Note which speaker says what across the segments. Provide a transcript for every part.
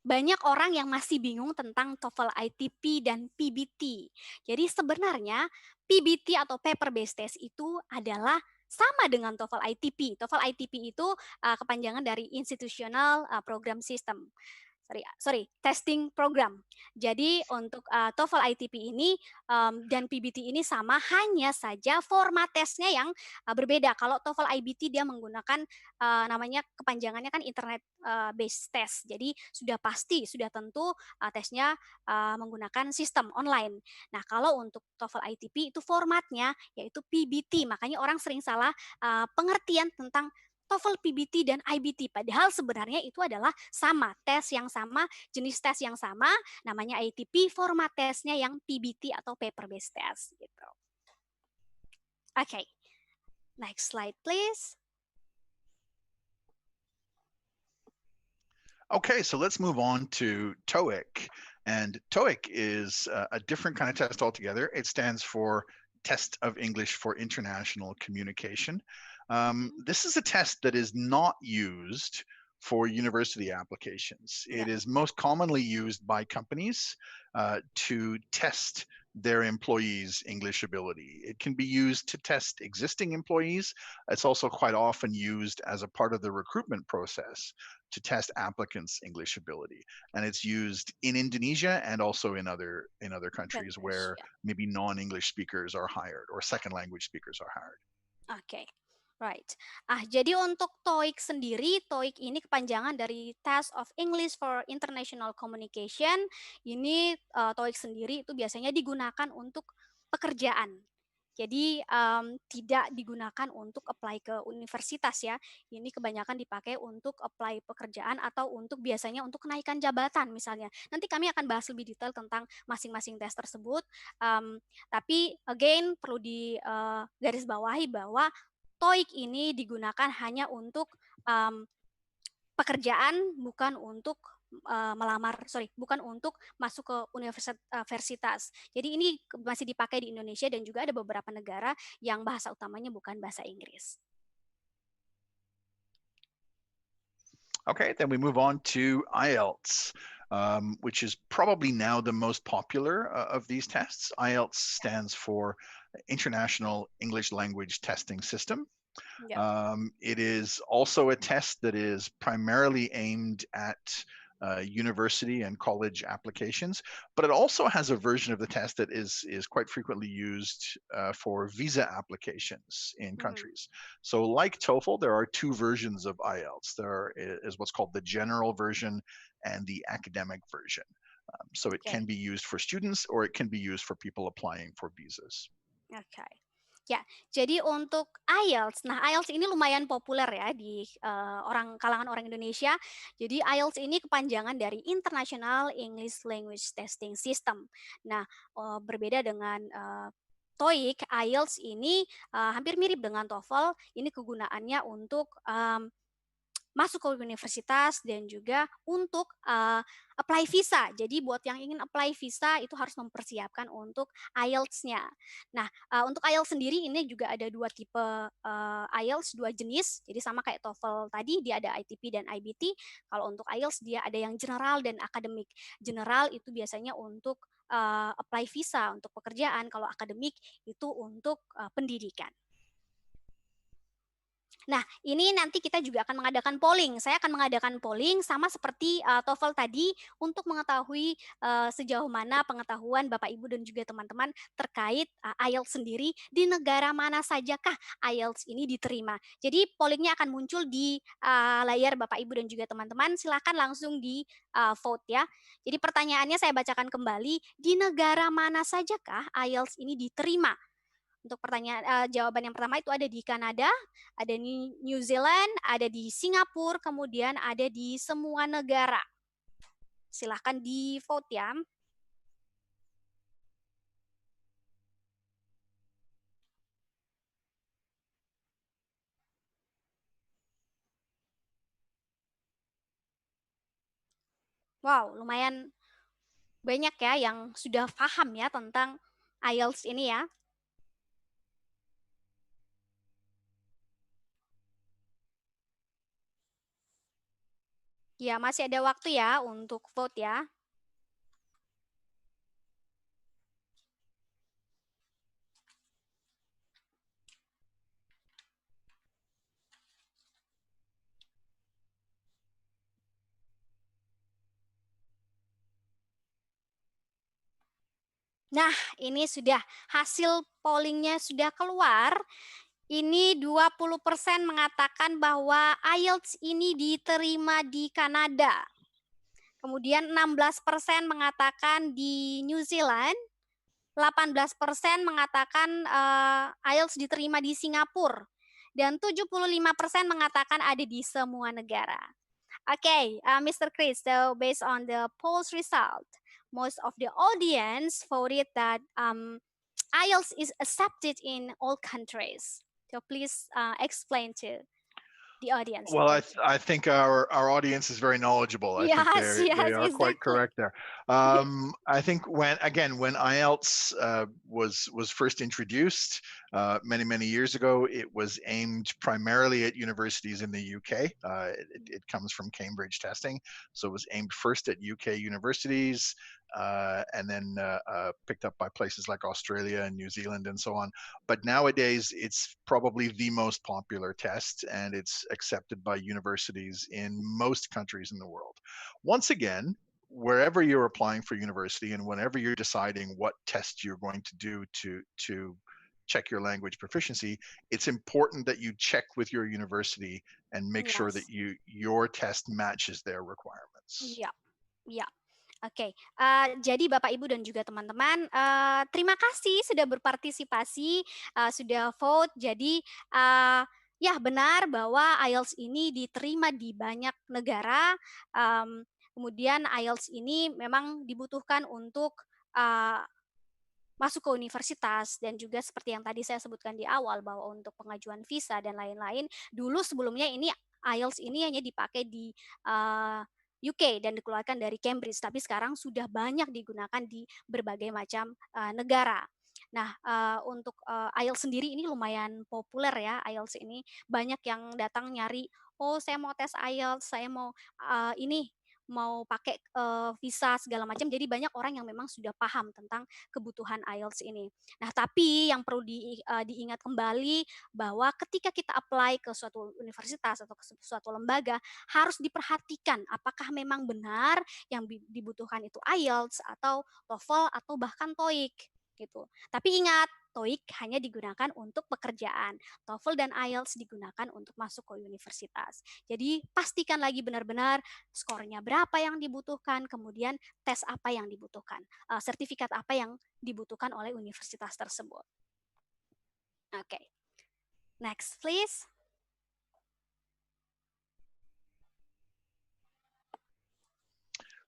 Speaker 1: banyak orang yang masih bingung tentang TOEFL ITP dan PBT. Jadi sebenarnya PBT atau paper based test itu adalah sama dengan TOEFL ITP. TOEFL ITP itu kepanjangan dari Institutional Program System. Testing program. Jadi untuk TOEFL ITP ini dan PBT ini sama, hanya saja format tesnya yang berbeda. Kalau TOEFL IBT dia menggunakan namanya kepanjangannya kan internet based test. Jadi sudah pasti, sudah tentu tesnya menggunakan sistem online. Nah, kalau untuk TOEFL ITP itu formatnya yaitu PBT. Makanya orang sering salah pengertian tentang TOEFL, PBT, dan IBT. Padahal sebenarnya itu adalah sama, tes yang sama, jenis tes yang sama, namanya ITP, format tesnya yang PBT atau paper based test. Gitu. Okay, next slide please.
Speaker 2: Okay, so let's move on to TOEIC. And TOEIC is a different kind of test altogether. It stands for Test of English for International Communication. This is a test that is not used for university applications. It is most commonly used by companies to test their employees' English ability. It can be used to test existing employees. It's also quite often used as a part of the recruitment process to test applicants' English ability. And it's used in Indonesia and also in other countries where maybe non-English speakers are hired or second language speakers are hired.
Speaker 1: Okay. Right. Jadi untuk TOEIC sendiri, TOEIC ini kepanjangan dari Test of English for International Communication. Ini TOEIC sendiri itu biasanya digunakan untuk pekerjaan. Jadi tidak digunakan untuk apply ke universitas ya. Ini kebanyakan dipakai untuk apply pekerjaan atau untuk biasanya untuk kenaikan jabatan misalnya. Nanti kami akan bahas lebih detail tentang masing-masing tes tersebut. Tapi again perlu digarisbawahi bahwa TOEIC ini digunakan hanya untuk pekerjaan, bukan untuk bukan untuk masuk ke universitas. Jadi ini masih dipakai di Indonesia dan juga ada beberapa negara yang bahasa utamanya bukan bahasa Inggris.
Speaker 2: Okay, then we move on to IELTS, which is probably now the most popular of these tests. IELTS stands for International English Language Testing System. It is also a test that is primarily aimed at university and college applications, but it also has a version of the test that is quite frequently used for visa applications in countries. So like TOEFL, there are two versions of IELTS. There is what's called the general version and the academic version. So it can be used for students or it can be used for people applying for visas.
Speaker 1: Okay. Ya, jadi untuk IELTS, nah IELTS ini lumayan populer ya di kalangan orang Indonesia. Jadi IELTS ini kepanjangan dari International English Language Testing System. Nah, berbeda dengan TOEIC, IELTS ini hampir mirip dengan TOEFL. Ini kegunaannya untuk masuk ke universitas dan juga untuk apply visa. Jadi buat yang ingin apply visa itu harus mempersiapkan untuk IELTS-nya. Nah, untuk IELTS sendiri ini juga ada dua tipe IELTS, dua jenis. Jadi sama kayak TOEFL tadi, dia ada ITP dan IBT. Kalau untuk IELTS dia ada yang general dan akademik. General itu biasanya untuk apply visa untuk pekerjaan, kalau akademik itu untuk pendidikan. Nah, ini nanti kita juga akan mengadakan polling. Saya akan mengadakan polling sama seperti TOEFL tadi untuk mengetahui sejauh mana pengetahuan Bapak Ibu dan juga teman-teman terkait IELTS sendiri, di negara mana sajakah IELTS ini diterima. Jadi pollingnya akan muncul di layar Bapak Ibu dan juga teman-teman. Silakan langsung di vote ya. Jadi pertanyaannya saya bacakan kembali, di negara mana sajakah IELTS ini diterima? Untuk pertanyaan jawaban yang pertama itu ada di Kanada, ada di New Zealand, ada di Singapura, kemudian ada di semua negara. Silahkan di vote ya. Wow, lumayan banyak ya yang sudah paham ya tentang IELTS ini ya. Ya, masih ada waktu ya untuk vote ya. Nah, ini sudah hasil pollingnya sudah keluar. Ini 20% mengatakan bahwa IELTS ini diterima di Kanada. Kemudian 16% mengatakan di New Zealand, 18% mengatakan IELTS diterima di Singapura, dan 75% mengatakan ada di semua negara. Okay, Mr. Chris, so based on the poll's result, most of the audience voted that IELTS is accepted in all countries. So please explain to the audience.
Speaker 2: Well,
Speaker 1: Thank you.
Speaker 2: I think our audience is very knowledgeable. I think
Speaker 1: Yes,
Speaker 2: they
Speaker 1: yes,
Speaker 2: are quite
Speaker 1: exactly.
Speaker 2: correct there. I think when IELTS was first introduced many years ago, it was aimed primarily at universities in the UK. It comes from Cambridge testing, so it was aimed first at UK universities. And then picked up by places like Australia and New Zealand and so on. But nowadays, it's probably the most popular test, and it's accepted by universities in most countries in the world. Once again, wherever you're applying for university and whenever you're deciding what test you're going to do to check your language proficiency, it's important that you check with your university and make sure that
Speaker 1: Yes.
Speaker 2: your test matches their requirements.
Speaker 1: Ya, ya. Oke, jadi Bapak Ibu dan juga teman-teman, terima kasih sudah berpartisipasi, sudah vote. Jadi, ya benar bahwa IELTS ini diterima di banyak negara, kemudian IELTS ini memang dibutuhkan untuk, masuk ke universitas, dan juga seperti yang tadi saya sebutkan di awal bahwa untuk pengajuan visa dan lain-lain, dulu sebelumnya ini IELTS ini hanya dipakai di UK dan dikeluarkan dari Cambridge, tapi sekarang sudah banyak digunakan di berbagai macam negara. Nah, untuk IELTS sendiri ini lumayan populer ya, IELTS ini banyak yang datang nyari, oh saya mau tes IELTS, saya mau ini mau pakai visa segala macam. Jadi banyak orang yang memang sudah paham tentang kebutuhan IELTS ini. Nah, tapi yang perlu diingat kembali bahwa ketika kita apply ke suatu universitas atau ke suatu lembaga, harus diperhatikan apakah memang benar yang dibutuhkan itu IELTS atau TOEFL atau bahkan TOEIC gitu. Tapi ingat, TOEIC hanya digunakan untuk pekerjaan. TOEFL dan IELTS digunakan untuk masuk ke universitas. Jadi pastikan lagi benar-benar skornya berapa yang dibutuhkan, kemudian tes apa yang dibutuhkan, sertifikat apa yang dibutuhkan oleh universitas tersebut. Oke, next please.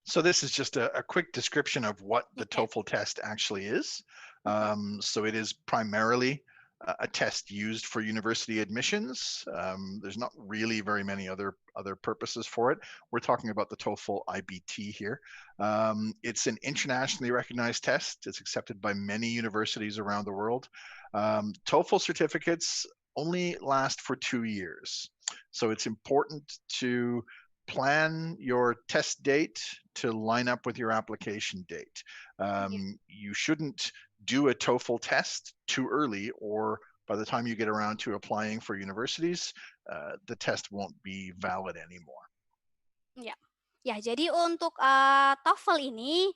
Speaker 2: So this is just a quick description of what the
Speaker 1: Yes.
Speaker 2: TOEFL test actually is. So it is primarily a test used for university admissions. There's not really very many other purposes for it. We're talking about the TOEFL IBT here. It's an internationally recognized test. It's accepted by many universities around the world. TOEFL certificates only last for 2 years. So it's important to plan your test date to line up with your application date. You shouldn't do a TOEFL test too early, or by the time you get around to applying for universities, the test won't be valid anymore.
Speaker 1: Ya. Ya, jadi untuk TOEFL ini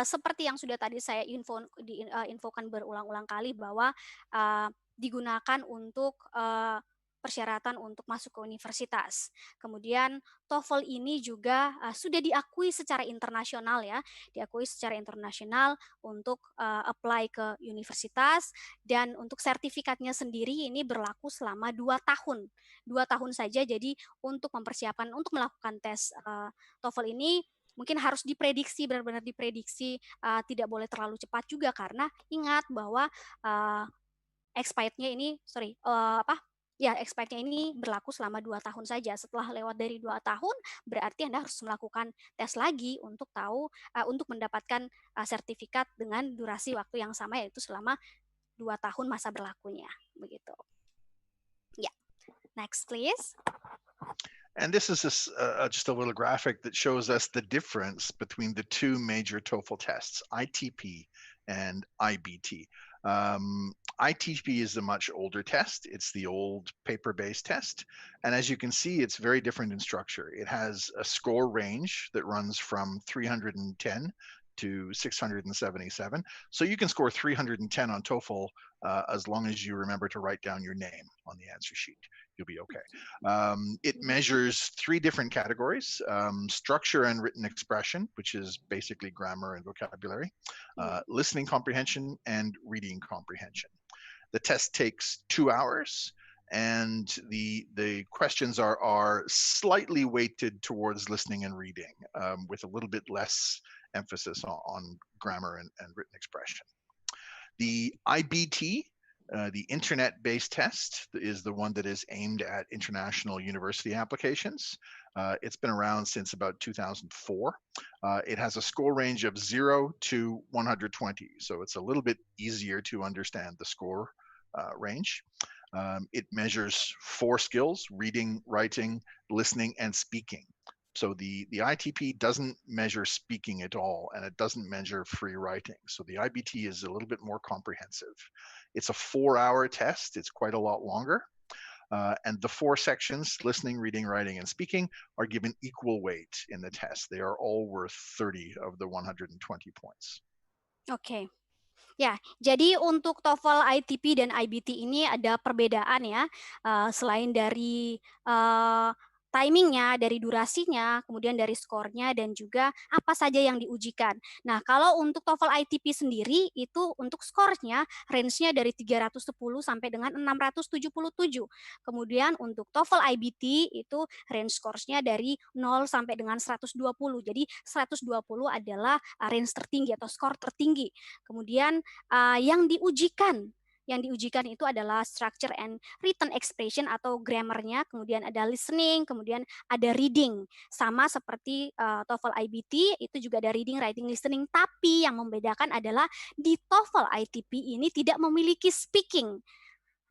Speaker 1: seperti yang sudah tadi saya infokan berulang-ulang kali bahwa digunakan untuk persyaratan untuk masuk ke universitas. Kemudian TOEFL ini juga sudah diakui secara internasional ya, diakui secara internasional untuk apply ke universitas, dan untuk sertifikatnya sendiri ini berlaku selama 2 tahun. 2 tahun saja, jadi untuk mempersiapkan untuk melakukan tes TOEFL ini mungkin harus diprediksi, benar-benar diprediksi, tidak boleh terlalu cepat juga karena ingat bahwa expirednya ini expirednya ini berlaku selama 2 tahun saja. Setelah lewat dari 2 tahun, berarti Anda harus melakukan tes lagi untuk untuk mendapatkan sertifikat dengan durasi waktu yang sama, yaitu selama 2 tahun masa berlakunya, begitu. Ya, next please.
Speaker 2: And this is just a little graphic that shows us the difference between the two major TOEFL tests, ITP and IBT. ITP is a much older test. It's the old paper-based test. And as you can see, it's very different in structure. It has a score range that runs from 310 to 677. So you can score 310 on TOEFL as long as you remember to write down your name on the answer sheet. You'll be okay. It measures three different categories: structure and written expression, which is basically grammar and vocabulary, listening comprehension, and reading comprehension. The test takes 2 hours, and the questions are slightly weighted towards listening and reading, with a little bit less emphasis on grammar and written expression. The IBT, the internet-based test, is the one that is aimed at international university applications. It's been around since about 2004. It has a score range of 0 to 120, so it's a little bit easier to understand the score range. It measures 4 skills: reading, writing, listening, and speaking. So the ITP doesn't measure speaking at all, and it doesn't measure free writing. So the IBT is a little bit more comprehensive. It's a 4-hour test. It's quite a lot longer. And the 4 sections, listening, reading, writing, and speaking, are given equal weight in the test. They are all worth 30 of the 120 points.
Speaker 1: Oke. Ya, jadi untuk TOEFL ITP dan IBT ini ada perbedaan ya, selain dari timingnya, dari durasinya, kemudian dari skornya, dan juga apa saja yang diujikan. Nah, kalau untuk TOEFL ITP sendiri, itu untuk skornya, range-nya dari 310 sampai dengan 677. Kemudian untuk TOEFL IBT, itu range skornya dari 0 sampai dengan 120. Jadi 120 adalah range tertinggi atau skor tertinggi. Kemudian yang diujikan itu adalah structure and written expression atau grammarnya, kemudian ada listening, kemudian ada reading. Sama seperti TOEFL IBT, itu juga ada reading, writing, listening. Tapi yang membedakan adalah di TOEFL ITP ini tidak memiliki speaking.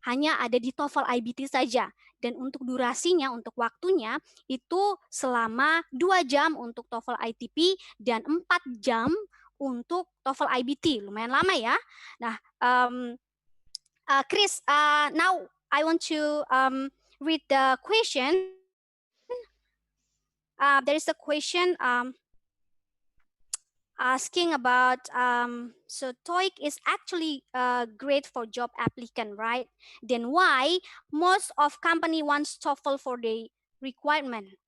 Speaker 1: Hanya ada di TOEFL IBT saja. Dan untuk durasinya, untuk waktunya, itu selama 2 jam untuk TOEFL ITP dan 4 jam untuk TOEFL IBT. Lumayan lama ya. Nah, Chris, now I want to read the question. There is a question asking about, so TOEIC is actually great for job applicant, right? Then why most of company wants TOEFL for the requirement?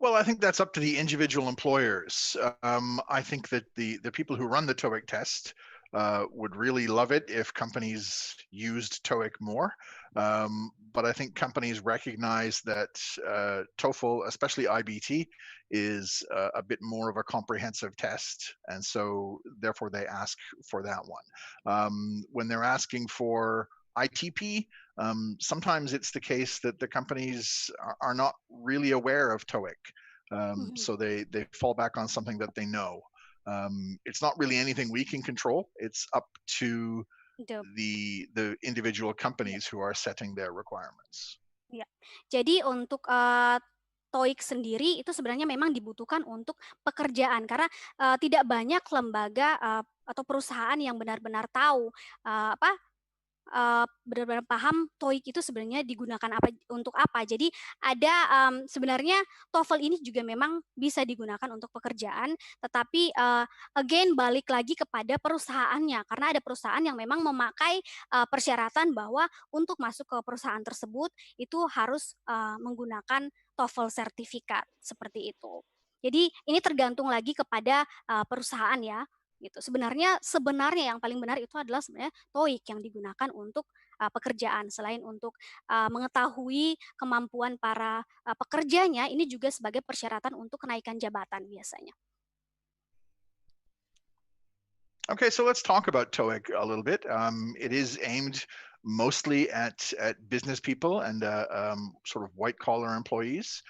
Speaker 2: Well, I think that's up to the individual employers. I think that the people who run the TOEIC test would really love it if companies used TOEIC more. But I think companies recognize that TOEFL, especially IBT, is a bit more of a comprehensive test. And so therefore they ask for that one. When they're asking for ITP, sometimes it's the case that the companies are not really aware of TOEIC. So they fall back on something that they know. It's not really anything we can control. It's up to the individual companies who are setting their requirements.
Speaker 1: Ya, jadi untuk TOEIC sendiri itu sebenarnya memang dibutuhkan untuk pekerjaan karena tidak banyak lembaga atau perusahaan yang benar-benar tahu benar-benar paham TOEIC itu sebenarnya digunakan untuk apa. Jadi ada sebenarnya TOEFL ini juga memang bisa digunakan untuk pekerjaan, tetapi again balik lagi kepada perusahaannya karena ada perusahaan yang memang memakai persyaratan bahwa untuk masuk ke perusahaan tersebut itu harus menggunakan TOEFL sertifikat seperti itu. Jadi ini tergantung lagi kepada perusahaan ya. Gitu. Sebenarnya yang paling benar itu adalah sebenarnya TOEIC yang digunakan untuk pekerjaan. Selain untuk mengetahui kemampuan para pekerjanya, ini juga sebagai persyaratan untuk kenaikan jabatan biasanya.
Speaker 2: Okay, so let's talk about TOEIC a little bit. It is aimed mostly at business people and sort of white-collar employees.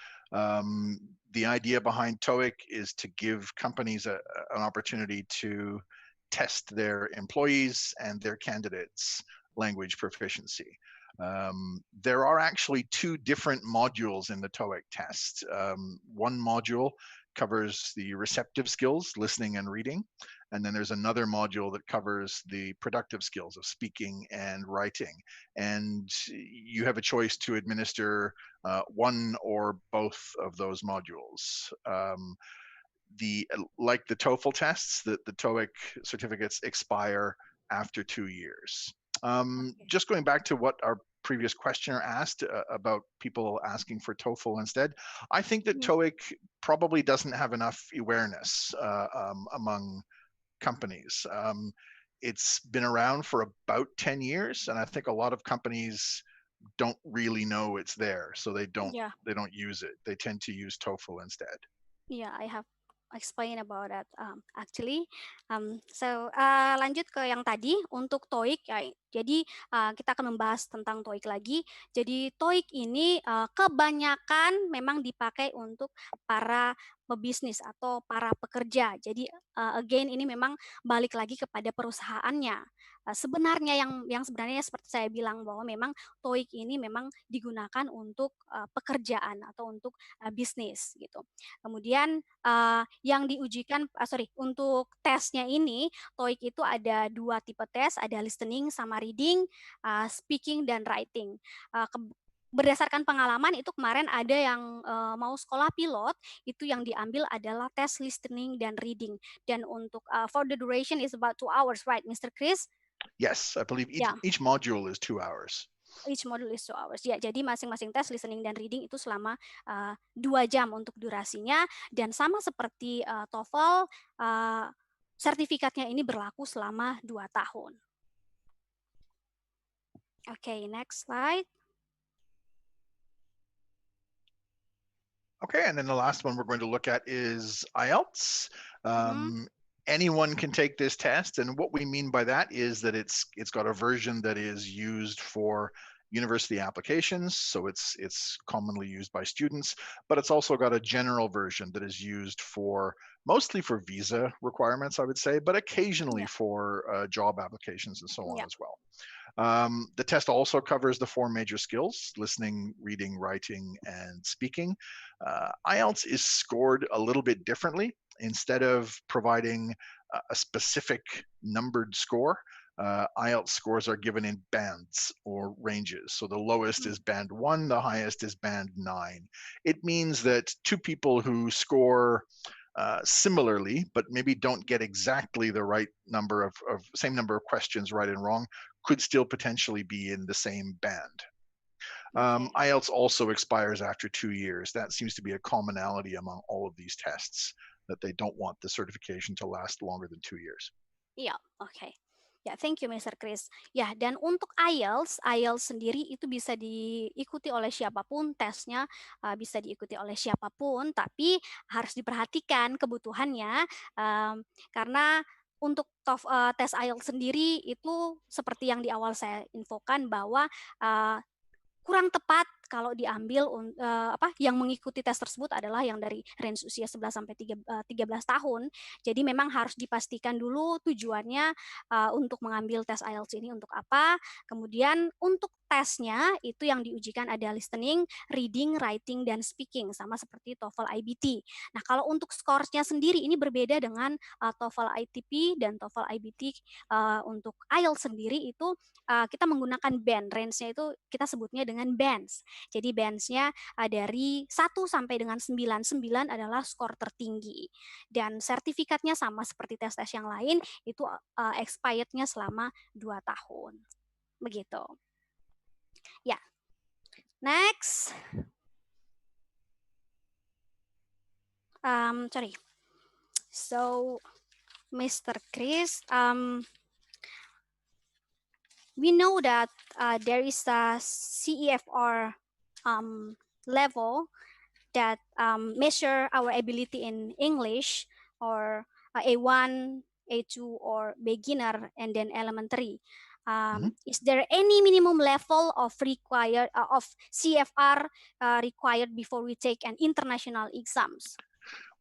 Speaker 2: The idea behind TOEIC is to give companies an opportunity to test their employees and their candidates' language proficiency. There are actually two different modules in the TOEIC test. One module covers the receptive skills, listening and reading, and then there's another module that covers the productive skills of speaking and writing. And you have a choice to administer one or both of those modules. Like the TOEFL tests, the TOEIC certificates expire after 2 years.
Speaker 1: Okay.
Speaker 2: Just going back to what our previous questioner asked about people asking for TOEFL instead, I think that TOEIC probably doesn't have enough awareness among companies. It's been around for about 10 years, and I think a lot of companies don't really know it's there, so they don't use it. They tend to use TOEFL instead.
Speaker 1: Yeah, I have explain about that actually. Lanjut ke yang tadi untuk TOEIC ya. Jadi kita akan membahas tentang TOEIC lagi. Jadi TOEIC ini kebanyakan memang dipakai untuk para pebisnis atau para pekerja. Jadi again ini memang balik lagi kepada perusahaannya. Sebenarnya yang sebenarnya seperti saya bilang bahwa memang TOEIC ini memang digunakan untuk pekerjaan atau untuk bisnis gitu. Kemudian yang diujikan, untuk tesnya ini, TOEIC itu ada 2 tipe tes, ada listening sama reading, speaking dan writing. Berdasarkan pengalaman itu kemarin ada yang mau sekolah pilot, itu yang diambil adalah tes listening dan reading. Dan untuk for the duration is about 2 hours, right, Mr. Chris?
Speaker 2: Yes, I believe
Speaker 1: Yeah.
Speaker 2: each module is 2 hours.
Speaker 1: Each module is 2 hours. Ya, jadi masing-masing tes listening dan reading itu selama 2 jam untuk durasinya, dan sama seperti TOEFL, sertifikatnya ini berlaku selama 2 tahun. Okay, next slide.
Speaker 2: Okay, and then the last one we're going to look at is IELTS. Anyone can take this test, and what we mean by that is that it's got a version that is used for university applications, so it's commonly used by students, but it's also got a general version that is used for mostly for visa requirements, I would say, but occasionally for job applications and so on as well. The test also covers the 4 major skills: listening, reading, writing, and speaking. IELTS is scored a little bit differently. Instead of providing a specific numbered score, IELTS scores are given in bands or ranges. So the lowest is band 1, the highest is band 9. It means that 2 people who score similarly, but maybe don't get exactly the right number of same number of questions right and wrong, could still potentially be in the same band. IELTS also expires after 2 years. That seems to be a commonality among all of these tests, that they don't want the certification to last longer than 2 years.
Speaker 1: Iya, oke. Ya, thank you Mr. Chris. Ya, dan untuk IELTS sendiri itu bisa diikuti oleh siapapun, tesnya bisa diikuti oleh siapapun, tapi harus diperhatikan kebutuhannya, karena untuk tes IELTS sendiri itu seperti yang di awal saya infokan bahwa kurang tepat kalau diambil yang mengikuti tes tersebut adalah yang dari range usia 11 sampai 13 tahun. Jadi memang harus dipastikan dulu tujuannya untuk mengambil tes IELTS ini untuk apa. Kemudian untuk tesnya itu yang diujikan ada listening, reading, writing, dan speaking, sama seperti TOEFL IBT. Nah, kalau untuk skornya sendiri ini berbeda dengan TOEFL ITP dan TOEFL IBT. Untuk IELTS sendiri itu kita menggunakan band, range-nya itu kita sebutnya dengan bands. Jadi bands-nya dari 1 sampai dengan 9. 9 adalah skor tertinggi. Dan sertifikatnya sama seperti tes-tes yang lain, itu expired-nya selama 2 tahun. Begitu. Ya. Next. Sorry. So, Mr. Chris, we know that there is a CEFR level that measure our ability in English, or A1, A2, or beginner, and then elementary. Is there any minimum level of CFR required before we take an international exams?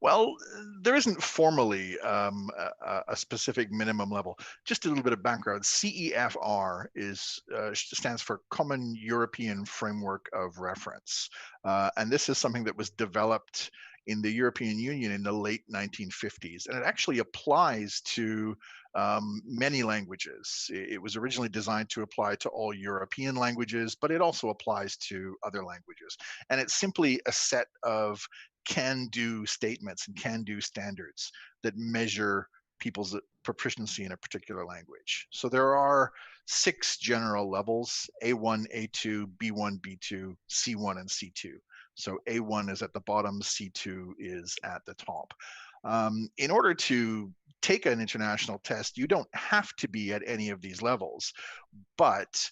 Speaker 2: Well, there isn't formally a specific minimum level. Just a little bit of background. CEFR stands for Common European Framework of Reference, and this is something that was developed in the European Union in the late 1950s, and it actually applies to many languages. It was originally designed to apply to all European languages, but it also applies to other languages. And it's simply a set of can-do statements and can-do standards that measure people's proficiency in a particular language. So there are 6 general levels: A1, A2, B1, B2, C1, and C2. So A1 is at the bottom, C2 is at the top. In order to take an international test, you don't have to be at any of these levels. But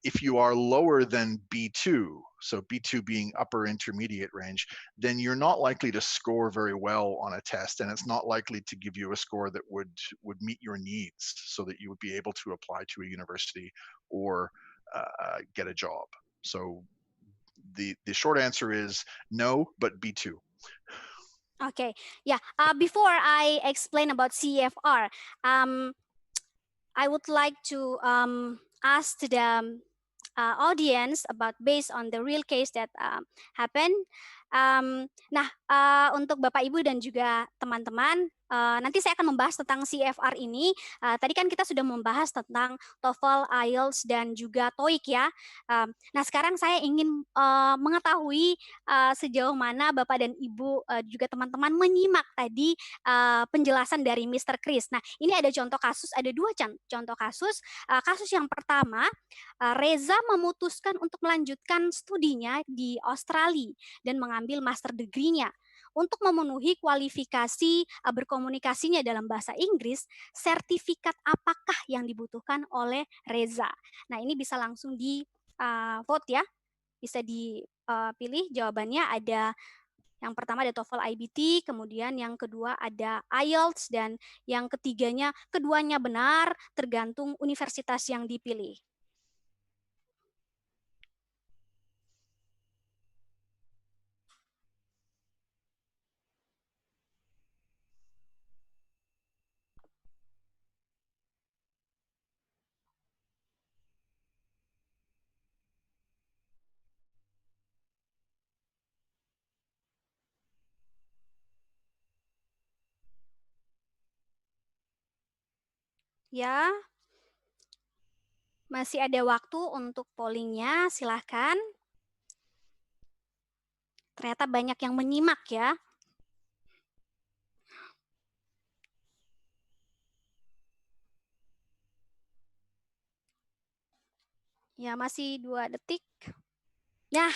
Speaker 2: if you are lower than B2, so B2 being upper intermediate range, then you're not likely to score very well on a test, and it's not likely to give you a score that would meet your needs so that you would be able to apply to a university or get a job. So the short answer is no, but B2.
Speaker 1: Okay, yeah. Before I explain about CEFR, I would like to ask the audience about based on the real case that happened. Untuk Bapak Ibu dan juga teman-teman, nanti saya akan membahas tentang CFR ini. Tadi kan kita sudah membahas tentang TOEFL, IELTS, dan juga TOEIC ya. Sekarang saya ingin mengetahui sejauh mana Bapak dan Ibu juga teman-teman menyimak tadi penjelasan dari Mr. Chris. Nah, ini ada contoh kasus, ada 2 contoh kasus. Kasus yang pertama, Reza memutuskan untuk melanjutkan studinya di Australia dan mengambil master degree-nya. Untuk memenuhi kualifikasi berkomunikasinya dalam bahasa Inggris, sertifikat apakah yang dibutuhkan oleh Reza? Nah, ini bisa langsung di vote ya. Bisa dipilih jawabannya. Ada yang pertama ada TOEFL IBT, kemudian yang kedua ada IELTS, dan yang ketiganya keduanya benar tergantung universitas yang dipilih. Ya, masih ada waktu untuk pollingnya, silahkan. Ternyata banyak yang menyimak ya. Ya, masih 2 detik. Ya,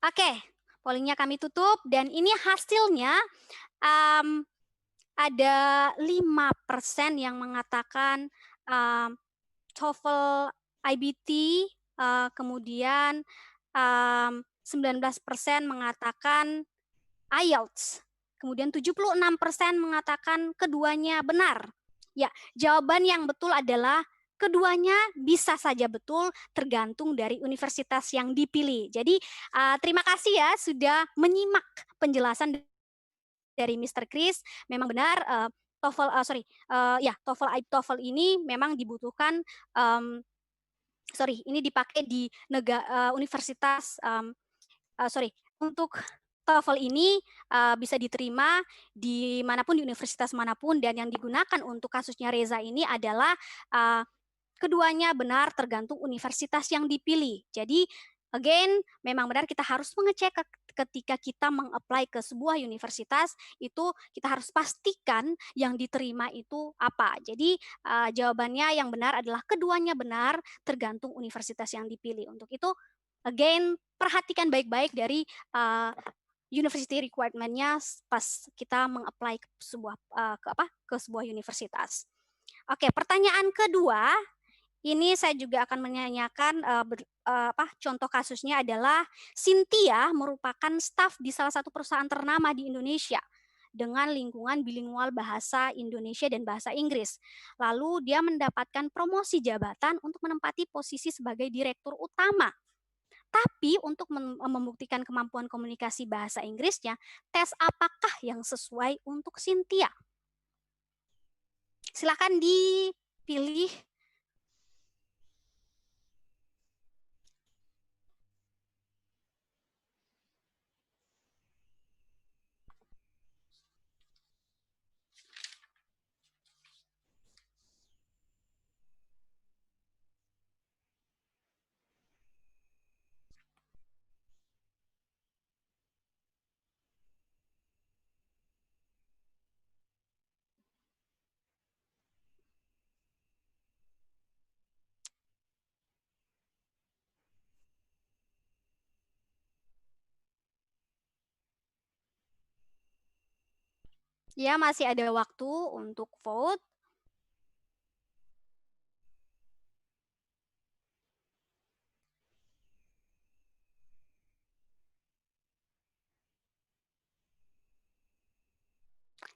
Speaker 1: oke. Pollingnya kami tutup, dan ini hasilnya ada 5% yang mengatakan TOEFL IBT, kemudian 19% mengatakan IELTS, kemudian 76% mengatakan keduanya benar. Ya, jawaban yang betul adalah keduanya bisa saja betul, tergantung dari universitas yang dipilih. Jadi terima kasih ya sudah menyimak penjelasan dari Mr. Chris. Memang benar TOEFL ini memang dibutuhkan. Ini dipakai di universitas. Untuk TOEFL ini bisa diterima di manapun, di universitas manapun, dan yang digunakan untuk kasusnya Reza ini adalah keduanya benar tergantung universitas yang dipilih. Jadi again, memang benar kita harus mengecek ketika kita meng-apply ke sebuah universitas, itu kita harus pastikan yang diterima itu apa. Jadi jawabannya yang benar adalah keduanya benar tergantung universitas yang dipilih. Untuk itu again, perhatikan baik-baik dari university requirement-nya pas kita meng-apply ke sebuah universitas. Oke, pertanyaan kedua. Ini saya juga akan menanyakan contoh kasusnya adalah Cynthia merupakan staf di salah satu perusahaan ternama di Indonesia dengan lingkungan bilingual bahasa Indonesia dan bahasa Inggris. Lalu dia mendapatkan promosi jabatan untuk menempati posisi sebagai direktur utama Tapi untuk membuktikan kemampuan komunikasi bahasa Inggrisnya, tes apakah yang sesuai untuk Cynthia? Silakan dipilih. Ya, masih ada waktu untuk vote.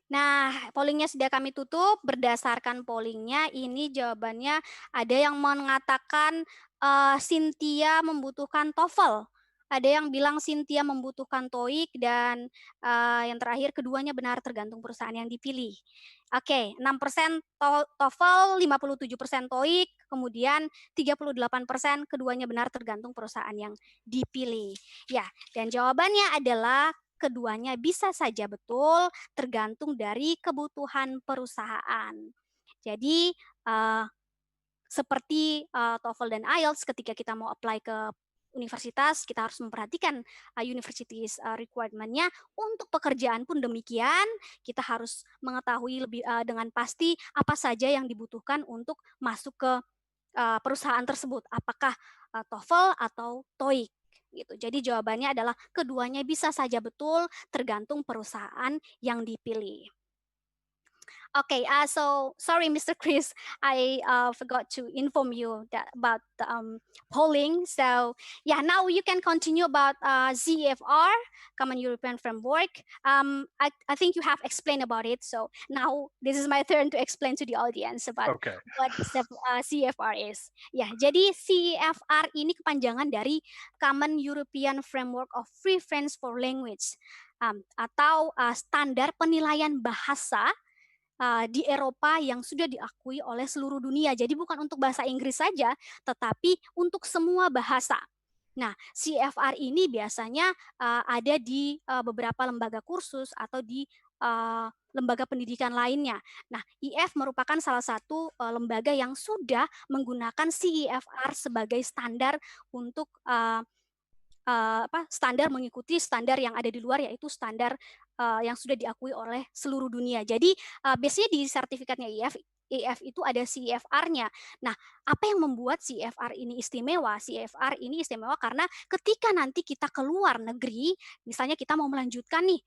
Speaker 1: Nah, pollingnya sudah kami tutup. Berdasarkan pollingnya, ini jawabannya ada yang mengatakan Cynthia membutuhkan TOEFL. Ada yang bilang Cynthia membutuhkan TOEIC, dan yang terakhir keduanya benar tergantung perusahaan yang dipilih. Oke, 6% TOEFL, 57% TOEIC, kemudian 38% keduanya benar tergantung perusahaan yang dipilih. Ya, dan jawabannya adalah keduanya bisa saja betul, tergantung dari kebutuhan perusahaan. Jadi seperti TOEFL dan IELTS, ketika kita mau apply ke universitas, kita harus memperhatikan universities requirement-nya. Untuk pekerjaan pun demikian, kita harus mengetahui lebih dengan pasti apa saja yang dibutuhkan untuk masuk ke perusahaan tersebut, apakah TOEFL atau TOEIC. Gitu. Jadi jawabannya adalah keduanya bisa saja betul, tergantung perusahaan yang dipilih. Okay, so sorry, Mr. Chris, I forgot to inform you about the polling. So yeah, now you can continue about ZFR, Common European Framework. I think you have explained about it. So now this is my turn to explain to the audience about what CFR is. Ya, jadi CFR ini kepanjangan dari Common European Framework of Reference for Language, atau standar penilaian bahasa di Eropa yang sudah diakui oleh seluruh dunia. Jadi bukan untuk bahasa Inggris saja, tetapi untuk semua bahasa. Nah, CFR ini biasanya ada di beberapa lembaga kursus atau di lembaga pendidikan lainnya. Nah, IF merupakan salah satu lembaga yang sudah menggunakan CEFR sebagai standar untuk standar mengikuti standar yang ada di luar, yaitu standar yang sudah diakui oleh seluruh dunia. Jadi biasanya di sertifikatnya IF itu ada CFR-nya. Nah, apa yang membuat CFR ini istimewa? CFR ini istimewa karena ketika nanti kita ke luar negeri, misalnya kita mau melanjutkan nih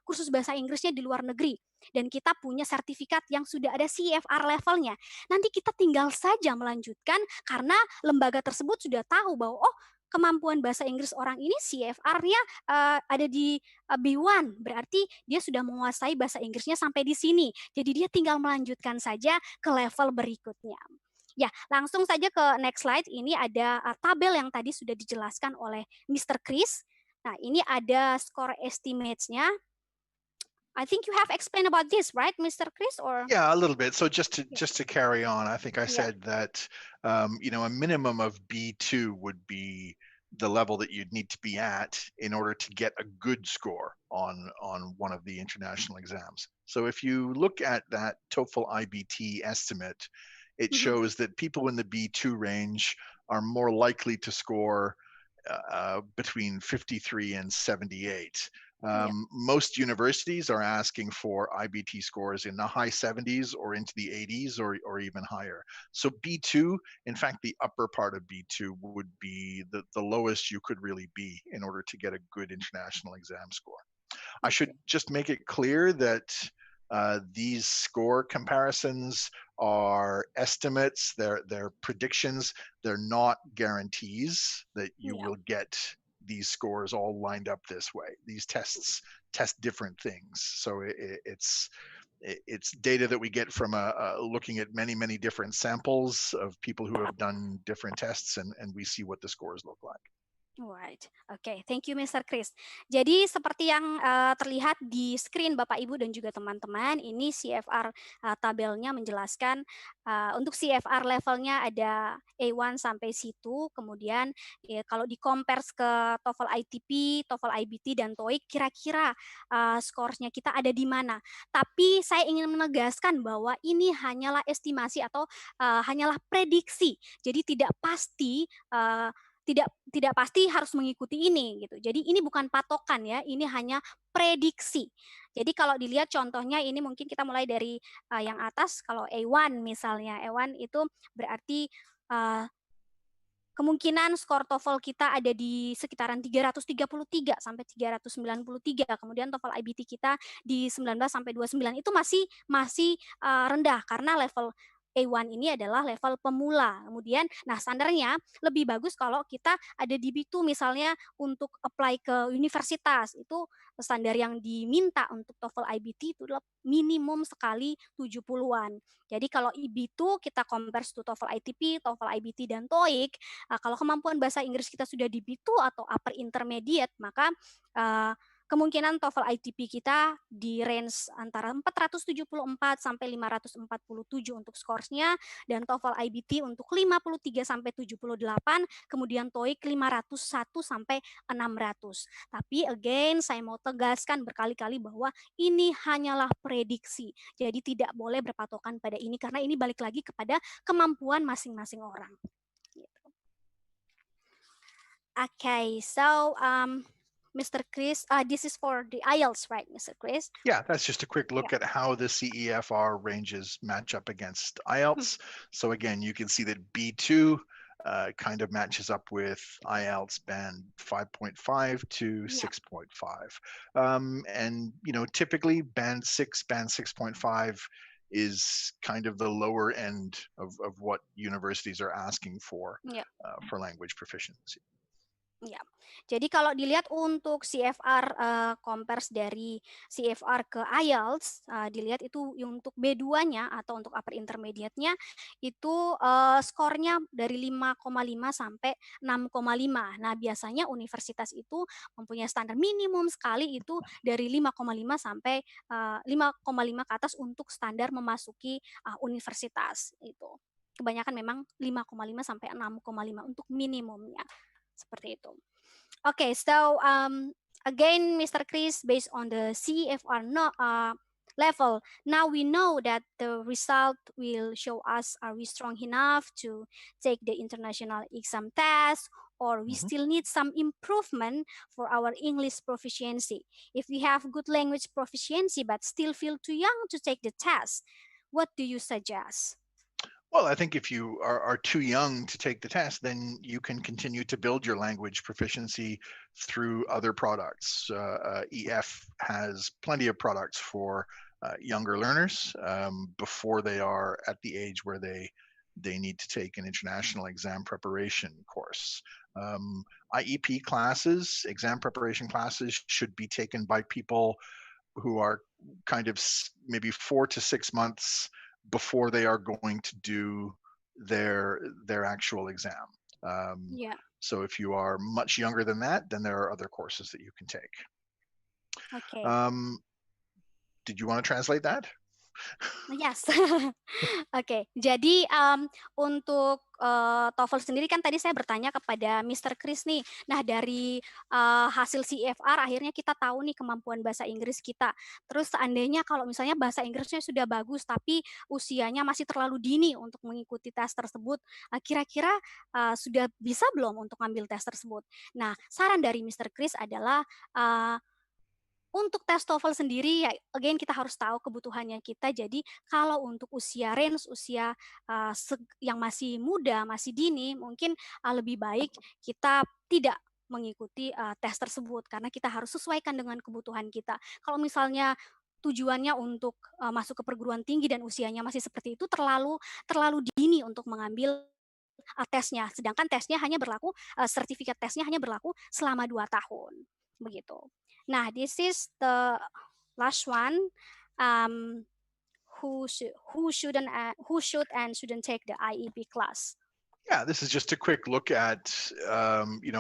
Speaker 1: kursus bahasa Inggrisnya di luar negeri, dan kita punya sertifikat yang sudah ada CFR levelnya, nanti kita tinggal saja melanjutkan karena lembaga tersebut sudah tahu bahwa kemampuan bahasa Inggris orang ini CFR-nya ada di B1, berarti dia sudah menguasai bahasa Inggrisnya sampai di sini. Jadi dia tinggal melanjutkan saja ke level berikutnya. Ya, langsung saja ke next slide. Ini ada tabel yang tadi sudah dijelaskan oleh Mr. Chris. Nah, ini ada score estimates-nya. I think you have explained about this, right, Mr. Chris? Or
Speaker 2: yeah, a little bit. So just to carry on, I think I said that a minimum of B2 would be the level that you'd need to be at in order to get a good score on one of the international exams. So if you look at that TOEFL IBT estimate, it shows that people in the B2 range are more likely to score between 53 and 78. Most universities are asking for IBT scores in the high 70s or into the 80s or even higher. So B2, in fact, the upper part of B2 would be the lowest you could really be in order to get a good international exam score. I should just make it clear that these score comparisons are estimates, they're predictions, they're not guarantees that you will get these scores all lined up this way. These tests test different things. So it's data that we get from looking at many different samples of people who have done different tests, and we see what the scores look like.
Speaker 1: Right, oke, thank you Mr. Chris. Jadi seperti yang terlihat di screen Bapak Ibu dan juga teman-teman, ini CFR tabelnya menjelaskan untuk CFR levelnya ada A1 sampai C2, kemudian ya, kalau di-compare ke TOEFL ITP, TOEFL IBT, dan TOEIC, kira-kira skornya kita ada di mana. Tapi saya ingin menegaskan bahwa ini hanyalah estimasi atau hanyalah prediksi, jadi tidak pasti tidak pasti harus mengikuti ini gitu. Jadi ini bukan patokan ya, ini hanya prediksi. Jadi kalau dilihat contohnya ini mungkin kita mulai dari yang atas, kalau A1 misalnya, A1 itu berarti kemungkinan skor TOEFL kita ada di sekitaran 333 sampai 393, kemudian TOEFL IBT kita di 19 sampai 29, itu masih rendah karena level A1 ini adalah level pemula. Kemudian, nah standarnya lebih bagus kalau kita ada di B2 misalnya untuk apply ke universitas. Itu standar yang diminta untuk TOEFL IBT itu adalah minimum sekali 70-an. Jadi kalau B2 kita compare to TOEFL ITP, TOEFL IBT, dan TOEIC, kalau kemampuan bahasa Inggris kita sudah di B2 atau upper intermediate, maka kemungkinan TOEFL ITP kita di range antara 474 sampai 547 untuk skornya, dan TOEFL IBT untuk 53 sampai 78, kemudian TOEIC 501 sampai 600. Tapi again, saya mau tegaskan berkali-kali bahwa ini hanyalah prediksi. Jadi tidak boleh berpatokan pada ini karena ini balik lagi kepada kemampuan masing-masing orang. Okay, so Mr. Chris, this is for the IELTS, right, Mr. Chris?
Speaker 2: Yeah, that's just a quick look
Speaker 1: Yeah.
Speaker 2: at how the CEFR ranges match up against IELTS. So again, you can see that B2 kind of matches up with IELTS band 5.5 to 6.5. And, you know, typically band 6.5 is kind of the lower end of what universities are asking for language proficiency.
Speaker 1: Ya, jadi kalau dilihat untuk CFR compares dari CFR ke IELTS, dilihat itu untuk B2-nya atau untuk upper intermediate-nya itu skornya dari 5,5 sampai 6,5. Nah, biasanya universitas itu mempunyai standar minimum sekali itu dari 5,5 sampai 5,5 ke atas untuk standar memasuki universitas itu. Kebanyakan memang 5,5 sampai 6,5 untuk minimumnya. Seperti itu. Okay, so again, Mr. Chris, based on the CFR level, now we know that the result will show us are we strong enough to take the international exam test, or we still need some improvement for our English proficiency. If we have good language proficiency but still feel too young to take the test, what do you suggest?
Speaker 2: Well, I think if you are too young to take the test, then you can continue to build your language proficiency through other products. EF has plenty of products for younger learners before they are at the age where they need to take an international exam preparation course. IEP classes, exam preparation classes, should be taken by people who are kind of maybe 4 to 6 months before they are going to do their actual exam. So if you are much younger than that, then there are other courses that you can take.
Speaker 1: Okay.
Speaker 2: Did you want to translate that?
Speaker 1: Yes. Oke, jadi untuk TOEFL sendiri kan tadi saya bertanya kepada Mr. Chris nih. Nah, dari hasil CFR akhirnya kita tahu nih kemampuan bahasa Inggris kita. Terus seandainya kalau misalnya bahasa Inggrisnya sudah bagus tapi usianya masih terlalu dini untuk mengikuti tes tersebut, kira-kira sudah bisa belum untuk ngambil tes tersebut? Nah, saran dari Mr. Chris adalah untuk tes TOEFL sendiri, ya again kita harus tahu kebutuhannya kita. Jadi kalau untuk range usia yang masih muda, masih dini, mungkin lebih baik kita tidak mengikuti tes tersebut karena kita harus sesuaikan dengan kebutuhan kita. Kalau misalnya tujuannya untuk masuk ke perguruan tinggi dan usianya masih seperti itu, terlalu dini untuk mengambil tesnya. Sedangkan tesnya hanya berlaku, sertifikat tesnya hanya berlaku selama 2 tahun. Begitu. Nah, this is the last one. Who should and shouldn't take the IEP class?
Speaker 2: Yeah, this is just a quick look at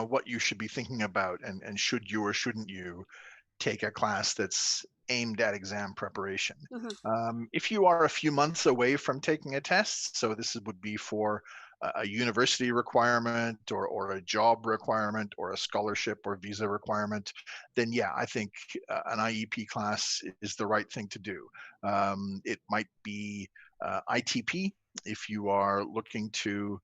Speaker 2: what you should be thinking about, and should you or shouldn't you take a class that's aimed at exam preparation.
Speaker 1: Mhm.
Speaker 2: If you are a few months away from taking a test, so would be for a university requirement, or a job requirement, or a scholarship or visa requirement, then yeah, I think an IEP class is the right thing to do. It might be ITP if you are looking to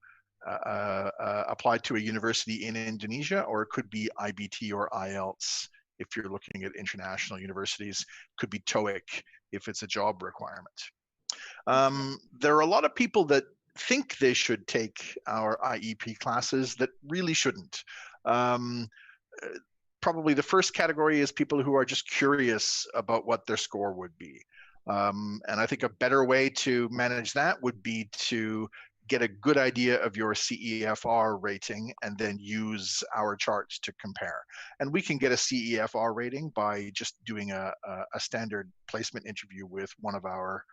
Speaker 2: apply to a university in Indonesia, or it could be IBT or IELTS if you're looking at international universities, could be TOEIC if it's a job requirement.
Speaker 1: Okay.
Speaker 2: There are a lot of people that think they should take our IEP classes that really shouldn't. Um, uh, Probably the first category is people who are just curious about what their score would be. And I think a better way to manage that would be to get a good idea of your CEFR rating and then use our charts to compare. And we can get a CEFR rating by just doing a standard placement interview with one of our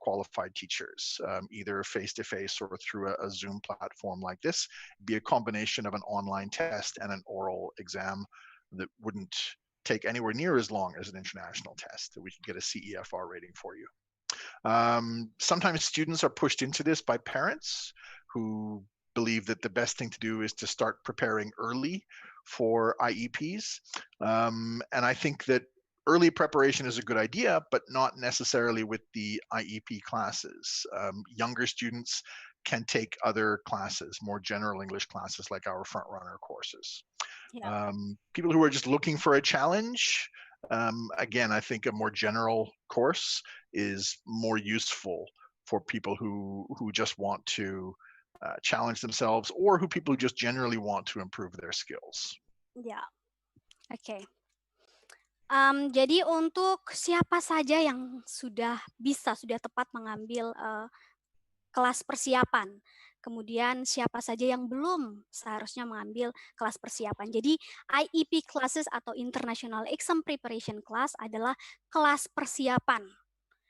Speaker 2: qualified teachers, either face to face or through a Zoom platform like this. It'd be a combination of an online test and an oral exam that wouldn't take anywhere near as long as an international test, that we could get a CEFR rating for you. Sometimes students are pushed into this by parents who believe that the best thing to do is to start preparing early for IEPs. And I think that early preparation is a good idea, but not necessarily with the IEP classes. Younger students can take other classes, more general English classes like our front runner courses.
Speaker 1: Yeah.
Speaker 2: People who are just looking for a challenge, again, I think a more general course is more useful for people who just want to challenge themselves, or who people who just generally want to improve their skills.
Speaker 1: Ya. Oke. Jadi untuk siapa saja yang sudah tepat mengambil, kelas persiapan, kemudian siapa saja yang belum seharusnya mengambil kelas persiapan. Jadi IEP classes atau International Exam Preparation Class adalah kelas persiapan.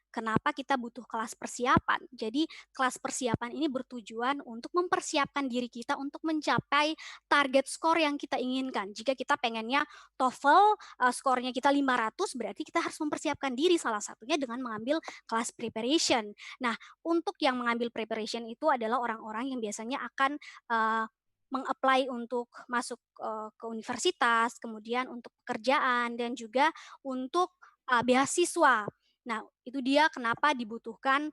Speaker 1: Kenapa kita butuh kelas persiapan? Jadi kelas persiapan ini bertujuan untuk mempersiapkan diri kita untuk mencapai target skor yang kita inginkan. Jika kita pengennya TOEFL skornya kita 500, berarti kita harus mempersiapkan diri, salah satunya dengan mengambil kelas preparation. Nah, untuk yang mengambil preparation itu adalah orang-orang yang biasanya akan meng-apply untuk masuk ke universitas, kemudian untuk pekerjaan, dan juga untuk beasiswa. Nah, itu dia kenapa dibutuhkan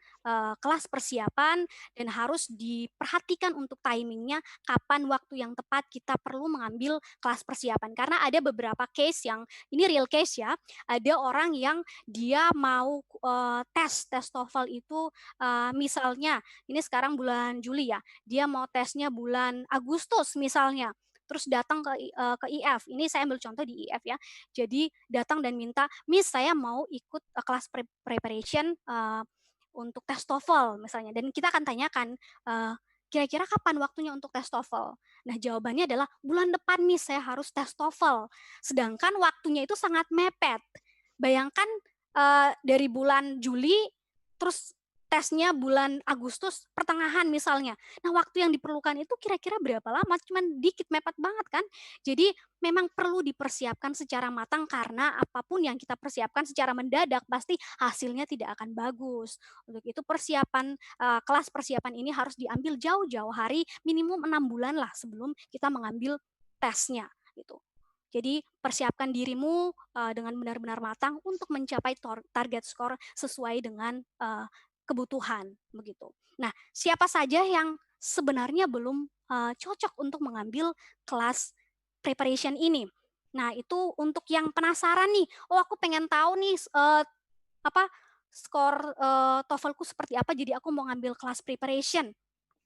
Speaker 1: kelas persiapan, dan harus diperhatikan untuk timingnya kapan waktu yang tepat kita perlu mengambil kelas persiapan. Karena ada beberapa case yang ini real case ya, ada orang yang dia mau tes TOEFL itu misalnya ini sekarang bulan Juli ya, dia mau tesnya bulan Agustus misalnya. Terus datang ke IF. Ini saya ambil contoh di IF ya. Jadi datang dan minta, "Miss, saya mau ikut kelas preparation untuk tes TOEFL," misalnya. Dan kita akan tanyakan, "Kira-kira kapan waktunya untuk tes TOEFL?" Nah, jawabannya adalah, "Bulan depan, Miss, saya harus tes TOEFL." Sedangkan waktunya itu sangat mepet. Bayangkan dari bulan Juli, terus tesnya bulan Agustus pertengahan misalnya. Nah, waktu yang diperlukan itu kira-kira berapa lama? Cuman dikit, mepet banget kan. Jadi memang perlu dipersiapkan secara matang, karena apapun yang kita persiapkan secara mendadak pasti hasilnya tidak akan bagus. Untuk itu kelas persiapan ini harus diambil jauh-jauh hari, minimum 6 bulan lah sebelum kita mengambil tesnya gitu. Jadi persiapkan dirimu dengan benar-benar matang untuk mencapai target skor sesuai dengan kebutuhan begitu. Nah, siapa saja yang sebenarnya belum cocok untuk mengambil kelas preparation ini? Nah, itu untuk yang penasaran nih, "Oh, aku pengen tahu nih apa skor TOEFL-ku seperti apa, jadi aku mau ngambil kelas preparation."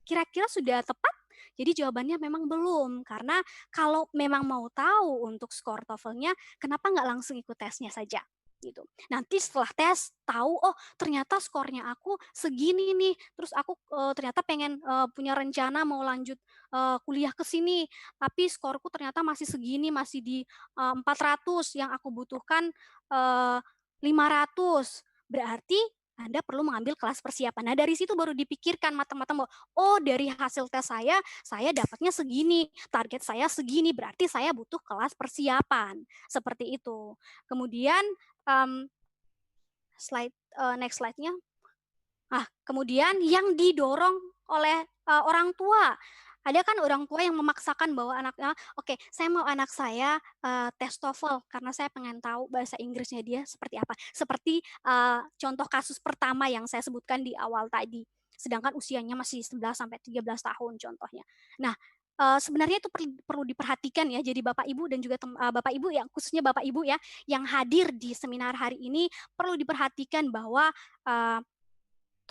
Speaker 1: Kira-kira sudah tepat? Jadi jawabannya memang belum, karena kalau memang mau tahu untuk skor TOEFL-nya, kenapa nggak langsung ikut tesnya saja? Gitu. Nanti setelah tes tahu, oh ternyata skornya aku segini nih, terus aku ternyata pengen punya rencana mau lanjut kuliah ke sini, tapi skorku ternyata masih segini, masih di 400, yang aku butuhkan 500. Berarti Anda perlu mengambil kelas persiapan. Nah, dari situ baru dipikirkan matang-matang bahwa, oh dari hasil tes saya dapatnya segini, target saya segini, berarti saya butuh kelas persiapan. Seperti itu. Kemudian, next slide-nya. Nah, kemudian yang didorong oleh orang tua. Ada kan orang tua yang memaksakan bahwa anaknya, oke, saya mau anak saya tes TOEFL karena saya pengen tahu bahasa Inggrisnya dia seperti apa. Seperti contoh kasus pertama yang saya sebutkan di awal tadi. Sedangkan usianya masih 11 sampai 13 tahun contohnya. Nah, sebenarnya itu perlu diperhatikan ya. Jadi Bapak Ibu dan juga Bapak Ibu yang khususnya Bapak Ibu ya yang hadir di seminar hari ini perlu diperhatikan bahwa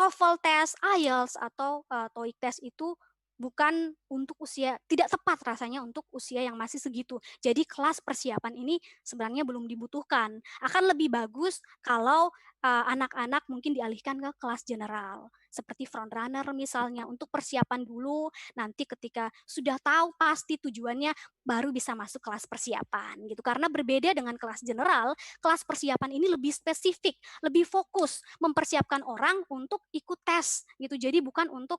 Speaker 1: TOEFL test, IELTS atau TOEIC test itu bukan untuk usia, tidak tepat rasanya untuk usia yang masih segitu. Jadi kelas persiapan ini sebenarnya belum dibutuhkan. Akan lebih bagus kalau anak-anak mungkin dialihkan ke kelas general, seperti frontrunner misalnya, untuk persiapan dulu, nanti ketika sudah tahu pasti tujuannya, baru bisa masuk kelas persiapan gitu. Karena berbeda dengan kelas general, kelas persiapan ini lebih spesifik, lebih fokus mempersiapkan orang untuk ikut tes gitu. Jadi bukan untuk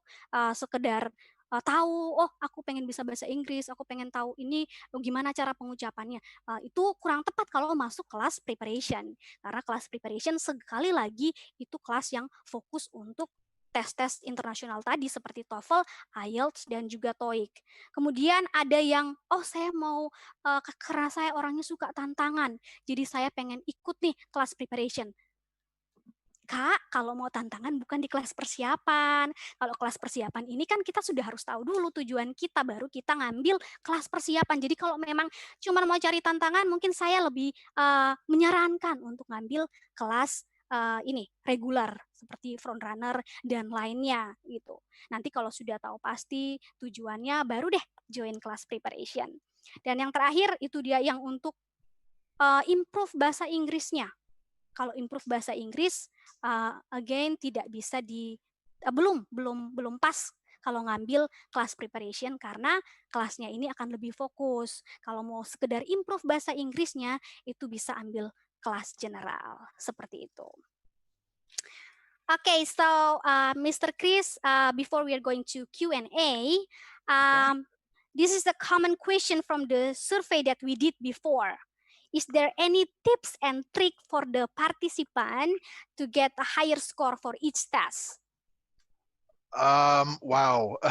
Speaker 1: sekedar tahu, oh aku pengen bisa bahasa Inggris, aku pengen tahu ini gimana cara pengucapannya. Itu kurang tepat kalau masuk kelas preparation. Karena kelas preparation sekali lagi itu kelas yang fokus untuk tes-tes internasional tadi seperti TOEFL, IELTS, dan juga TOEIC. Kemudian ada yang, oh saya mau, karena saya orangnya suka tantangan, jadi saya pengen ikut nih kelas preparation. Kak, kalau mau tantangan bukan di kelas persiapan. Kalau kelas persiapan ini kan kita sudah harus tahu dulu tujuan kita, baru kita ngambil kelas persiapan. Jadi kalau memang cuma mau cari tantangan, mungkin saya lebih menyarankan untuk ngambil kelas ini regular seperti frontrunner dan lainnya gitu. Nanti kalau sudah tahu pasti tujuannya, baru deh join kelas preparation. Dan yang terakhir itu dia yang untuk improve bahasa Inggrisnya. Kalau improve bahasa Inggris, again tidak bisa belum pas kalau ngambil kelas preparation karena kelasnya ini akan lebih fokus. Kalau mau sekedar improve bahasa Inggrisnya, itu bisa ambil kelas general seperti itu. Okay, so Mr. Chris, before we are going to Q&A, this is a common question from the survey that we did before. Is there any tips and trick for the participant to get a higher score for each test?
Speaker 2: Wow.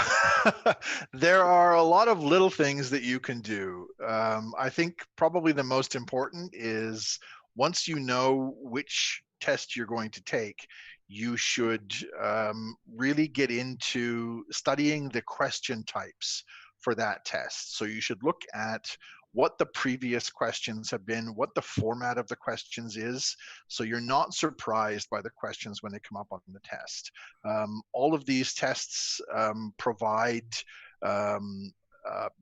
Speaker 2: There are a lot of little things that you can do. I think probably the most important is once you know which test you're going to take, you should really get into studying the question types for that test. So you should look at what the previous questions have been, what the format of the questions is, so you're not surprised by the questions when they come up on the test. All of these tests provide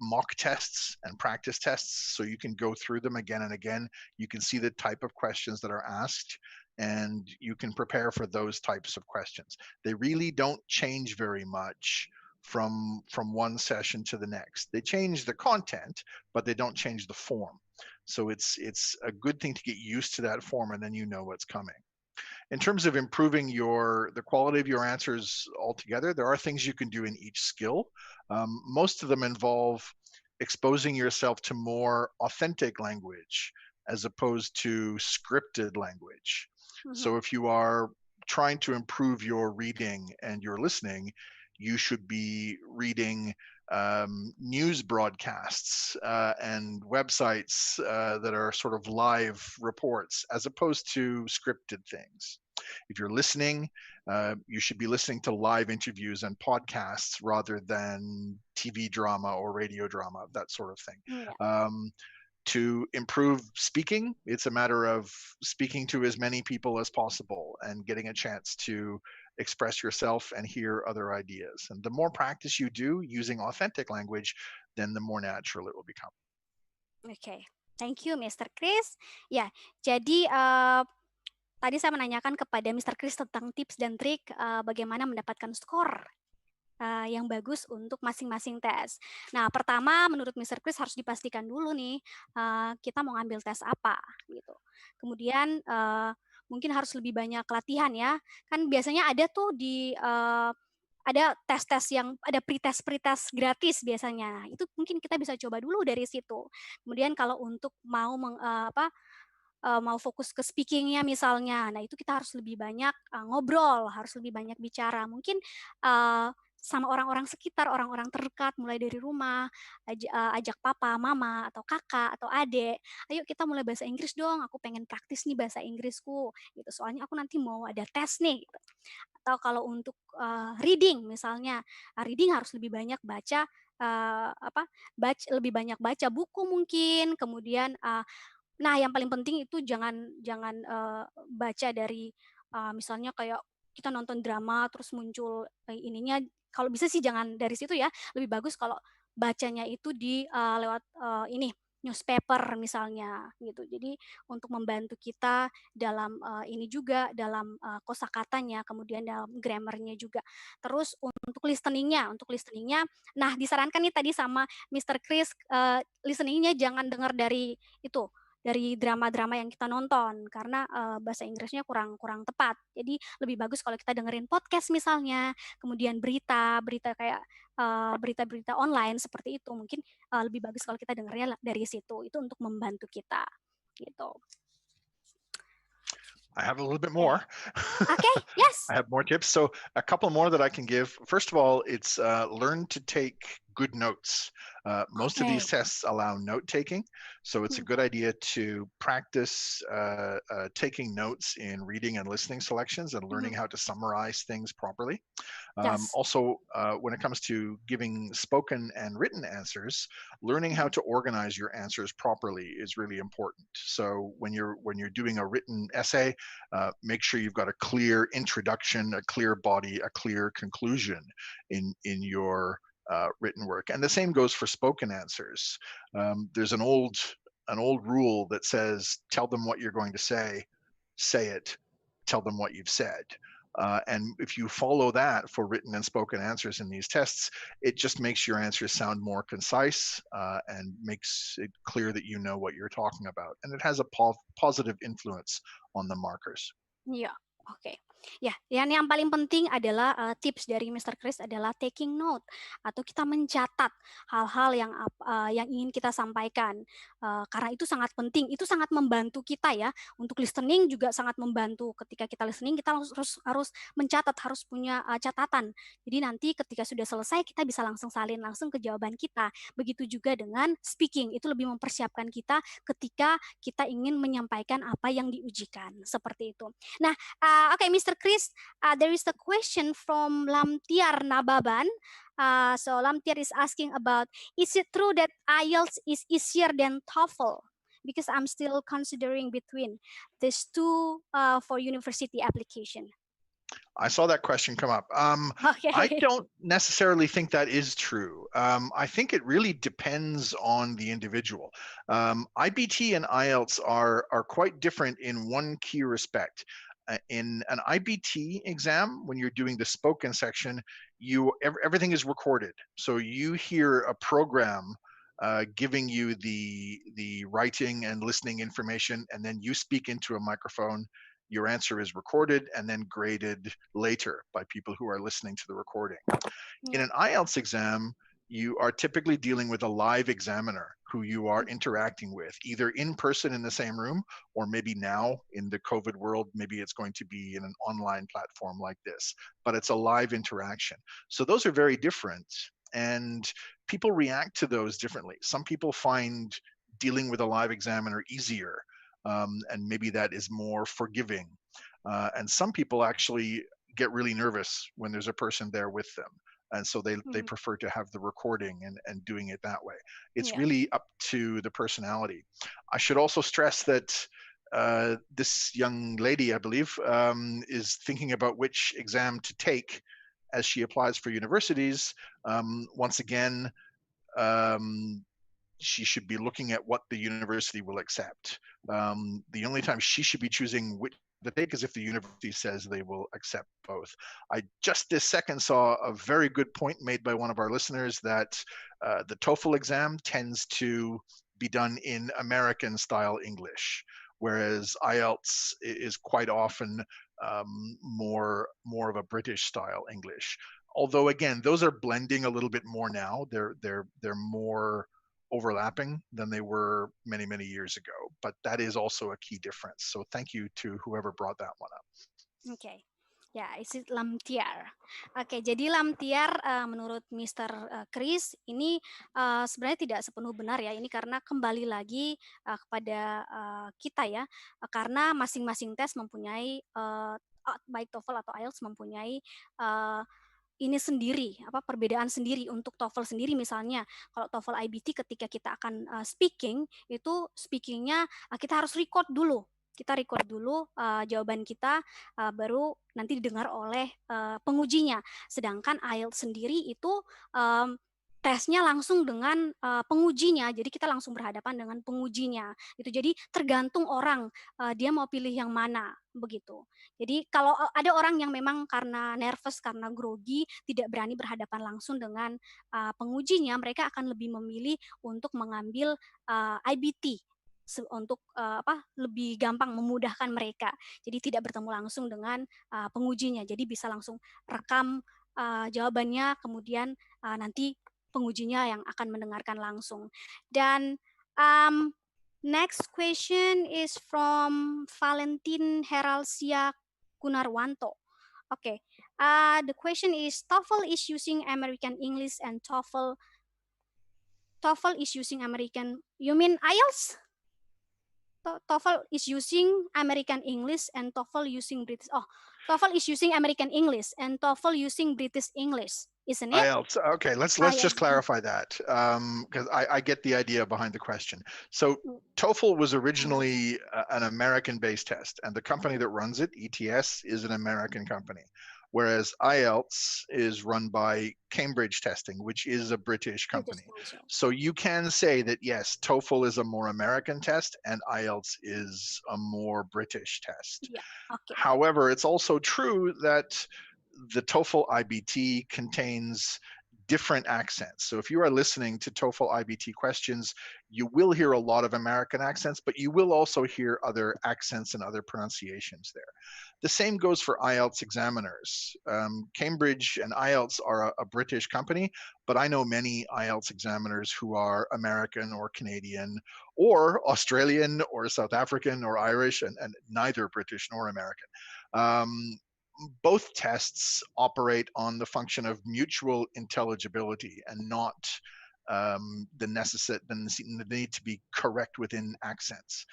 Speaker 2: mock tests and practice tests, so you can go through them again and again. You can see the type of questions that are asked, and you can prepare for those types of questions. They really don't change very much from one session to the next. They change the content, but they don't change the form. So it's a good thing to get used to that form, and then you know what's coming. In terms of improving the quality of your answers altogether, there are things you can do in each skill. Most of them involve exposing yourself to more authentic language as opposed to scripted language. So if you are trying to improve your reading and your listening, you should be reading news broadcasts and websites that are sort of live reports as opposed to scripted things. If you're listening, you should be listening to live interviews and podcasts rather than TV drama or radio drama, that sort of thing.
Speaker 1: Yeah.
Speaker 2: To improve speaking, it's a matter of speaking to as many people as possible and getting a chance to express yourself and hear other ideas. And the more practice you do using authentic language, then the more natural it will become.
Speaker 1: Okay, thank you Mr. Chris. Ya, jadi tadi saya menanyakan kepada Mr. Chris tentang tips dan trik bagaimana mendapatkan skor yang bagus untuk masing-masing tes. Nah, pertama menurut Mr. Chris harus dipastikan dulu nih kita mau ngambil tes apa gitu. Kemudian mungkin harus lebih banyak latihan ya. Kan biasanya ada tuh ada tes-tes yang ada pretest gratis biasanya. Nah, itu mungkin kita bisa coba dulu dari situ. Kemudian kalau untuk mau fokus ke speaking-nya misalnya, nah itu kita harus lebih banyak ngobrol, harus lebih banyak bicara. Mungkin sama orang-orang sekitar, orang-orang terdekat, mulai dari rumah, ajak papa, mama, atau kakak, atau adik, ayo kita mulai bahasa Inggris dong, aku pengen praktis nih bahasa Inggrisku, gitu. Soalnya aku nanti mau ada tes nih, gitu. Atau kalau untuk reading misalnya, reading harus lebih banyak baca, lebih banyak baca buku mungkin, kemudian nah, yang paling penting itu jangan jangan baca dari misalnya kayak kita nonton drama terus muncul ininya, kalau bisa sih jangan dari situ ya. Lebih bagus kalau bacanya itu di lewat ini newspaper misalnya gitu. Jadi untuk membantu kita dalam ini juga dalam kosakatanya, kemudian dalam grammarnya juga. Terus untuk listeningnya, nah disarankan nih tadi sama Mr. Chris, listeningnya jangan dengar dari itu dari drama-drama yang kita nonton karena bahasa Inggrisnya kurang kurang tepat. Jadi lebih bagus kalau kita dengerin podcast misalnya, kemudian berita kayak berita-berita online seperti itu. Mungkin lebih bagus kalau kita dengernya dari situ. Itu untuk membantu kita gitu.
Speaker 2: I have a little bit
Speaker 1: Okay.
Speaker 2: more.
Speaker 1: Okay, yes.
Speaker 2: I have more tips. So a couple more that I can give. First of all, it's learn to take good notes. Most of these
Speaker 1: Okay.
Speaker 2: tests allow note taking, so it's a good idea to practice taking notes in reading and listening selections and learning how to summarize things properly.
Speaker 1: Yes.
Speaker 2: Also, when it comes to giving spoken and written answers, learning how to organize your answers properly is really important. So when you're doing a written essay, make sure you've got a clear introduction, a clear body, a clear conclusion in your written work. And the same goes for spoken answers. There's an old rule that says, "Tell them what you're going to say it, tell them what you've said." And if you follow that for written and spoken answers in these tests, it just makes your answers sound more concise and makes it clear that you know what you're talking about. And it has a positive influence on the markers.
Speaker 1: Iya, oke. Ya, yang paling penting adalah tips dari Mr. Chris adalah taking note atau kita mencatat hal-hal yang ingin kita sampaikan. Karena itu sangat penting, itu sangat membantu kita ya. Untuk listening juga sangat membantu. Ketika kita listening, kita harus mencatat, harus punya catatan. Jadi nanti ketika sudah selesai, kita bisa langsung salin langsung ke jawaban kita. Begitu juga dengan speaking, itu lebih mempersiapkan kita ketika kita ingin menyampaikan apa yang diujikan. Seperti itu. Nah, okay, Mr. Chris, there is a question from Lamtiar Nababan. So Lamtiar is asking about, is it true that IELTS is easier than TOEFL? Because I'm still considering between these two for university application.
Speaker 2: I saw that question come up. I
Speaker 1: Okay.
Speaker 2: don't necessarily think that is true. I think it really depends on the individual. IBT and IELTS are quite different in one key respect. In an IBT exam, when you're doing the spoken section, everything is recorded. So you hear a program giving you the writing and listening information, and then you speak into a microphone. Your answer is recorded and then graded later by people who are listening to the recording. In an IELTS exam, you are typically dealing with a live examiner who you are interacting with, either in person in the same room, or maybe now in the COVID world, maybe it's going to be in an online platform like this, but it's a live interaction. So those are very different, and people react to those differently. Some people find dealing with a live examiner easier, and maybe that is more forgiving. And some people actually get really nervous when there's a person there with them. And so they prefer to have the recording and doing it that way. It's really up to the personality. I should also stress that this young lady, I believe, is thinking about which exam to take as she applies for universities. Once again, she should be looking at what the university will accept. The only time she should be choosing which to take is if the university says they will accept both. I just this second saw a very good point made by one of our listeners that the TOEFL exam tends to be done in American style English, whereas IELTS is quite often more of a British style English. Although again, those are blending a little bit more now. They're more overlapping than they were many years ago. But that is also a key difference. So thank you to whoever brought that one up.
Speaker 1: Oke. Ya, is it lamtiar. Oke, jadi lamtiar menurut Mr. Chris ini sebenarnya tidak sepenuh benar ya. Ini karena kembali lagi kepada kita ya. Karena masing-masing tes mempunyai baik TOEFL atau IELTS mempunyai ini sendiri, perbedaan sendiri. Untuk TOEFL sendiri misalnya, kalau TOEFL IBT ketika kita akan speaking, itu speakingnya kita harus record dulu. Kita record dulu jawaban kita, baru nanti didengar oleh pengujinya. Sedangkan IELTS sendiri itu tesnya langsung dengan pengujinya, jadi kita langsung berhadapan dengan pengujinya. Itu jadi tergantung orang, dia mau pilih yang mana, begitu. Jadi kalau ada orang yang memang karena nervous, karena grogi, tidak berani berhadapan langsung dengan pengujinya, mereka akan lebih memilih untuk mengambil IBT untuk lebih gampang memudahkan mereka. Jadi tidak bertemu langsung dengan pengujinya. Jadi bisa langsung rekam jawabannya, kemudian nanti pengujinya yang akan mendengarkan langsung. Dan next question is from Valentin Heralsia Kunarwanto. Okay, the question is TOEFL is using American English and TOEFL is using American. You mean IELTS? TOEFL is using American English and TOEFL using British. Oh, TOEFL is using American English and TOEFL using British English, isn't it?
Speaker 2: IELTS. Okay, let's just clarify that because I get the idea behind the question. So TOEFL was originally an American-based test, and the company that runs it, ETS, is an American company. Whereas IELTS is run by Cambridge Testing, which is a British company. So you can say that, yes, TOEFL is a more American test and IELTS is a more British test.
Speaker 1: Yeah, okay.
Speaker 2: However, it's also true that the TOEFL IBT contains different accents. So if you are listening to TOEFL IBT questions, you will hear a lot of American accents, but you will also hear other accents and other pronunciations there. The same goes for IELTS examiners. Cambridge and IELTS are a British company, but I know many IELTS examiners who are American or Canadian or Australian or South African or Irish, and neither British nor American. Both tests operate on the function of mutual intelligibility and not the need to be correct within accents.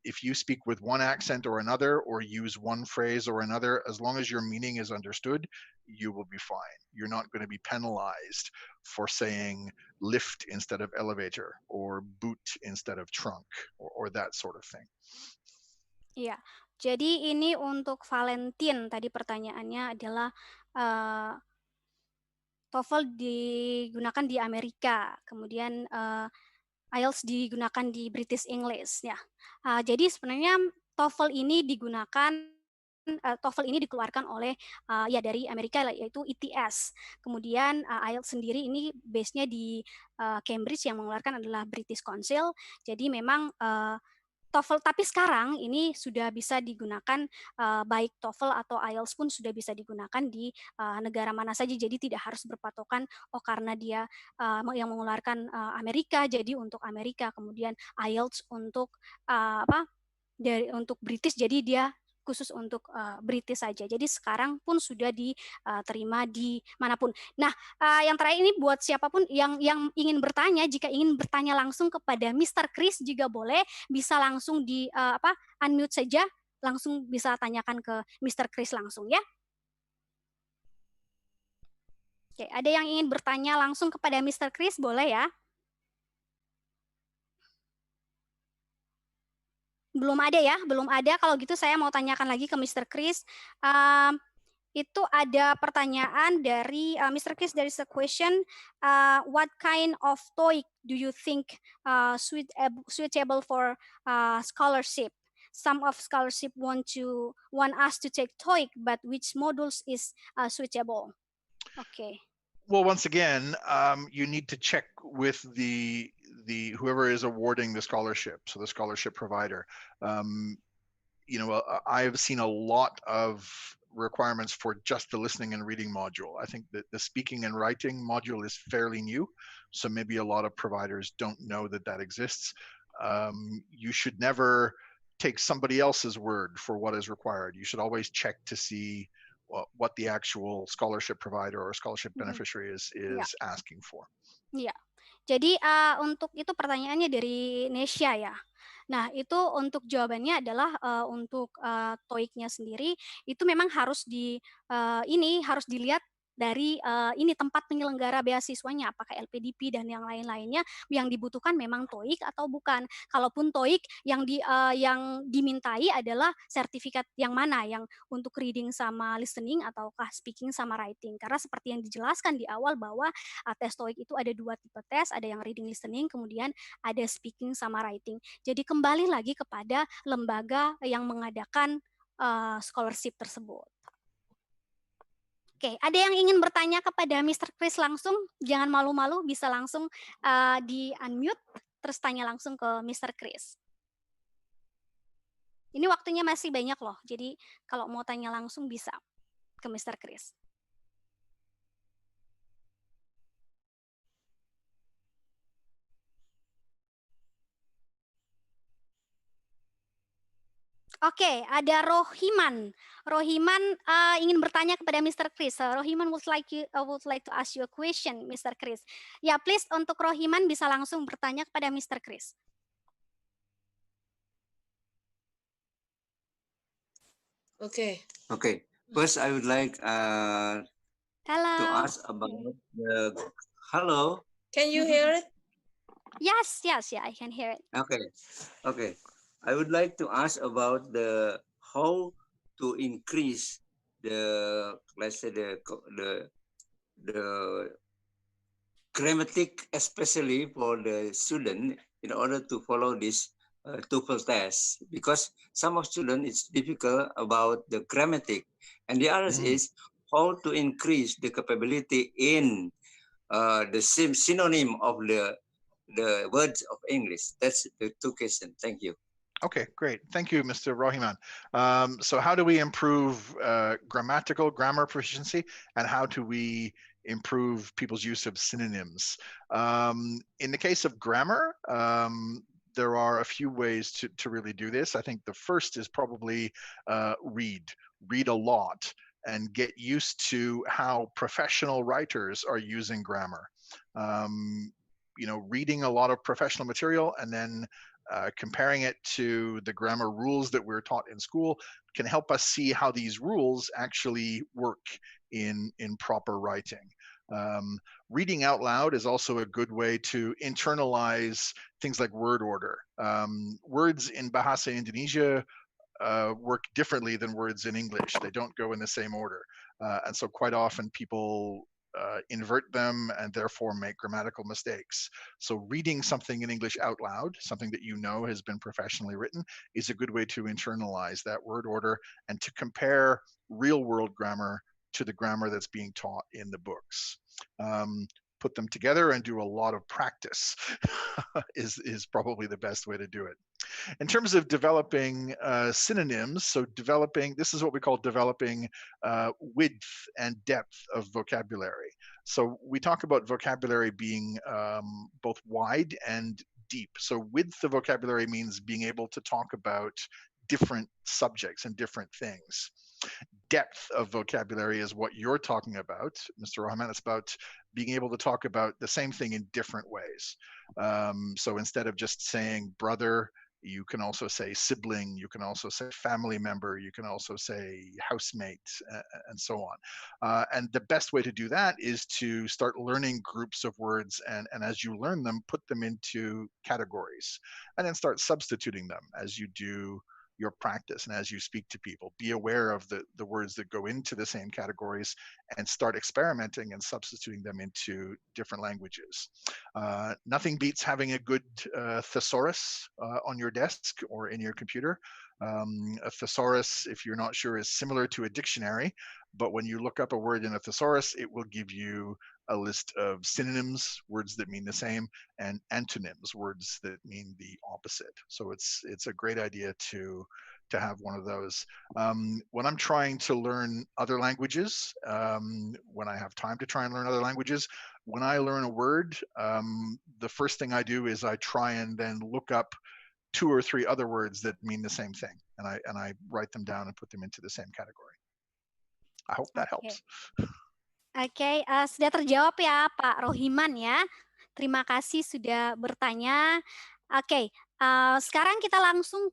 Speaker 2: If you speak with one accent or another, or use one phrase or another, as long as your meaning is understood, you will be fine. You're not going to be penalized for saying lift instead of elevator, or boot instead of trunk, or that sort of thing.
Speaker 1: Iya, jadi ini untuk Valentin, tadi pertanyaannya adalah TOEFL digunakan di Amerika, kemudian IELTS digunakan di British English ya. Jadi sebenarnya TOEFL ini dikeluarkan oleh dari Amerika, yaitu ETS. Kemudian IELTS sendiri ini base-nya di Cambridge, yang mengeluarkan adalah British Council. Jadi memang TOEFL, tapi sekarang ini sudah bisa digunakan, baik TOEFL atau IELTS pun sudah bisa digunakan di negara mana saja. Jadi tidak harus berpatokan, karena dia yang mengeluarkan Amerika, jadi untuk Amerika. Kemudian IELTS untuk untuk British, jadi dia khusus untuk British saja. Jadi sekarang pun sudah diterima di manapun. Nah, yang terakhir ini buat siapapun yang ingin bertanya, jika ingin bertanya langsung kepada Mr. Chris juga boleh, bisa langsung di unmute saja, langsung bisa tanyakan ke Mr. Chris langsung ya. Oke, ada yang ingin bertanya langsung kepada Mr. Chris, boleh ya? Belum ada ya, belum ada. Kalau gitu saya mau tanyakan lagi ke Mr. Chris. Itu ada pertanyaan dari Mr. Chris. There is a question. What kind of TOEIC do you think suitable for scholarship? Some of scholarship want us to take TOEIC, but which modules is suitable? Okay.
Speaker 2: Well, once again, you need to check with the whoever is awarding the scholarship, so the scholarship provider, I've seen a lot of requirements for just the listening and reading module. I think that the speaking and writing module is fairly new, so maybe a lot of providers don't know that that exists. You should never take somebody else's word for what is required. You should always check to see what the actual scholarship provider or scholarship beneficiary is asking for.
Speaker 1: Ya, jadi untuk itu pertanyaannya dari Nesya ya. Nah, itu untuk jawabannya adalah untuk TOEIC-nya sendiri itu memang harus harus dilihat dari ini tempat penyelenggara beasiswanya, apakah LPDP dan yang lain-lainnya yang dibutuhkan memang TOEIC atau bukan. Kalaupun TOEIC yang dimintai adalah sertifikat yang mana, yang untuk reading sama listening ataukah speaking sama writing. Karena seperti yang dijelaskan di awal bahwa tes TOEIC itu ada 2 tipe tes, ada yang reading listening, kemudian ada speaking sama writing. Jadi kembali lagi kepada lembaga yang mengadakan scholarship tersebut. Oke, ada yang ingin bertanya kepada Mr. Chris langsung? Jangan malu-malu, bisa langsung di-unmute, terus tanya langsung ke Mr. Chris. Ini waktunya masih banyak loh, jadi kalau mau tanya langsung bisa ke Mr. Chris. Oke, ada Rohiman. Rohiman ingin bertanya kepada Mr. Chris. Rohiman would like to ask you a question, Mr. Chris. Ya, please untuk Rohiman bisa langsung bertanya kepada Mr. Chris.
Speaker 3: Okay.
Speaker 4: First, I would like
Speaker 1: Hello.
Speaker 4: to ask about the. Hello.
Speaker 3: Can you hear it?
Speaker 1: Yes, yeah, I can hear it.
Speaker 4: Okay. I would like to ask about the how to increase the, let's say, the grammatic, especially for the student, in order to follow this TOEFL test, because some of students it's difficult about the grammatic, and the others is how to increase the capability in the same synonym of the words of English. That's the 2 questions. Thank you.
Speaker 2: Okay, great. Thank you, Mr. Rohiman. So how do we improve grammar proficiency, and how do we improve people's use of synonyms? In the case of grammar, there are a few ways to really do this. I think the first is probably read a lot and get used to how professional writers are using grammar. Reading a lot of professional material and then comparing it to the grammar rules that we're taught in school can help us see how these rules actually work in proper writing. Reading out loud is also a good way to internalize things like word order. Words in Bahasa Indonesia work differently than words in English. They don't go in the same order. And so quite often people invert them and therefore make grammatical mistakes. So reading something in English out loud, something that you know has been professionally written, is a good way to internalize that word order and to compare real world grammar to the grammar that's being taught in the books. Put them together and do a lot of practice is probably the best way to do it. In terms of developing synonyms, so this is what we call developing width and depth of vocabulary. So we talk about vocabulary being both wide and deep. So width of vocabulary means being able to talk about different subjects and different things. Depth of vocabulary is what you're talking about, Mr. Rahman. It's about being able to talk about the same thing in different ways. So instead of just saying brother, you can also say sibling, you can also say family member, you can also say housemate, and so on. And the best way to do that is to start learning groups of words, and as you learn them, put them into categories, and then start substituting them as you do your practice and as you speak to people. Be aware of the words that go into the same categories and start experimenting and substituting them into different languages. Nothing beats having a good thesaurus on your desk or in your computer. A thesaurus, if you're not sure, is similar to a dictionary, but when you look up a word in a thesaurus, it will give you a list of synonyms, words that mean the same, and antonyms, words that mean the opposite. So it's a great idea to have one of those. When I'm trying to learn other languages, when I have time to try and learn other languages, when I learn a word, the first thing I do is I try and then look up 2 or 3 other words that mean the same thing, and I write them down and put them into the same category. I hope that helps.
Speaker 1: Oke, sudah terjawab ya Pak Rohiman ya. Terima kasih sudah bertanya. Oke, sekarang kita langsung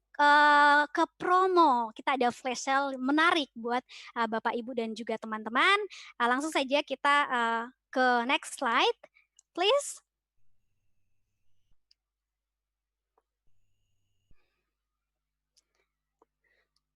Speaker 1: ke promo. Kita ada flash sale menarik buat Bapak Ibu dan juga teman-teman. Langsung saja kita ke next slide, please.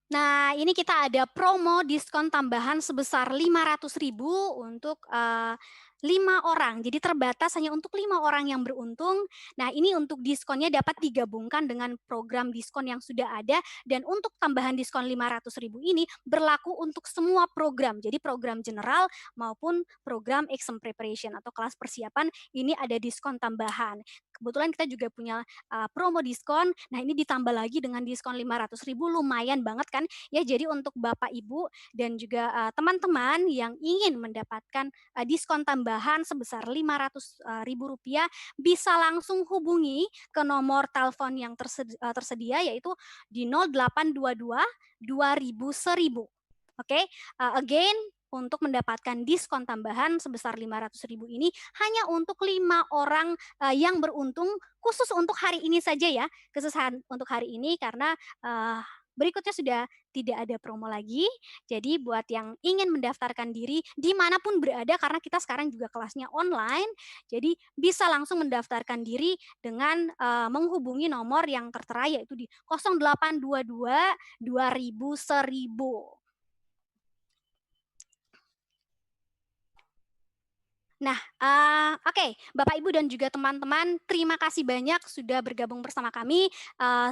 Speaker 1: Nah, ini kita ada promo diskon tambahan sebesar 500.000 untuk 5 orang. Jadi terbatas hanya untuk 5 orang yang beruntung. Nah, ini untuk diskonnya dapat digabungkan dengan program diskon yang sudah ada, dan untuk tambahan diskon 500.000 ini berlaku untuk semua program. Jadi program general maupun program exam preparation atau kelas persiapan ini ada diskon tambahan. Kebetulan kita juga punya promo diskon. Nah, ini ditambah lagi dengan diskon 500.000, lumayan banget kan ya. Jadi untuk Bapak Ibu dan juga teman-teman yang ingin mendapatkan diskon tambahan sebesar Rp500.000 bisa langsung hubungi ke nomor telepon yang tersedia, yaitu di 0822 2000. Oke, again, untuk mendapatkan diskon tambahan sebesar 500.000 ini hanya untuk 5 orang yang beruntung, khusus untuk hari ini saja ya, khusus untuk hari ini, karena berikutnya sudah tidak ada promo lagi. Jadi buat yang ingin mendaftarkan diri dimanapun berada, karena kita sekarang juga kelasnya online, jadi bisa langsung mendaftarkan diri dengan menghubungi nomor yang tertera, yaitu di 0822 2000 1000. Nah, oke, Bapak Ibu dan juga teman-teman, terima kasih banyak sudah bergabung bersama kami.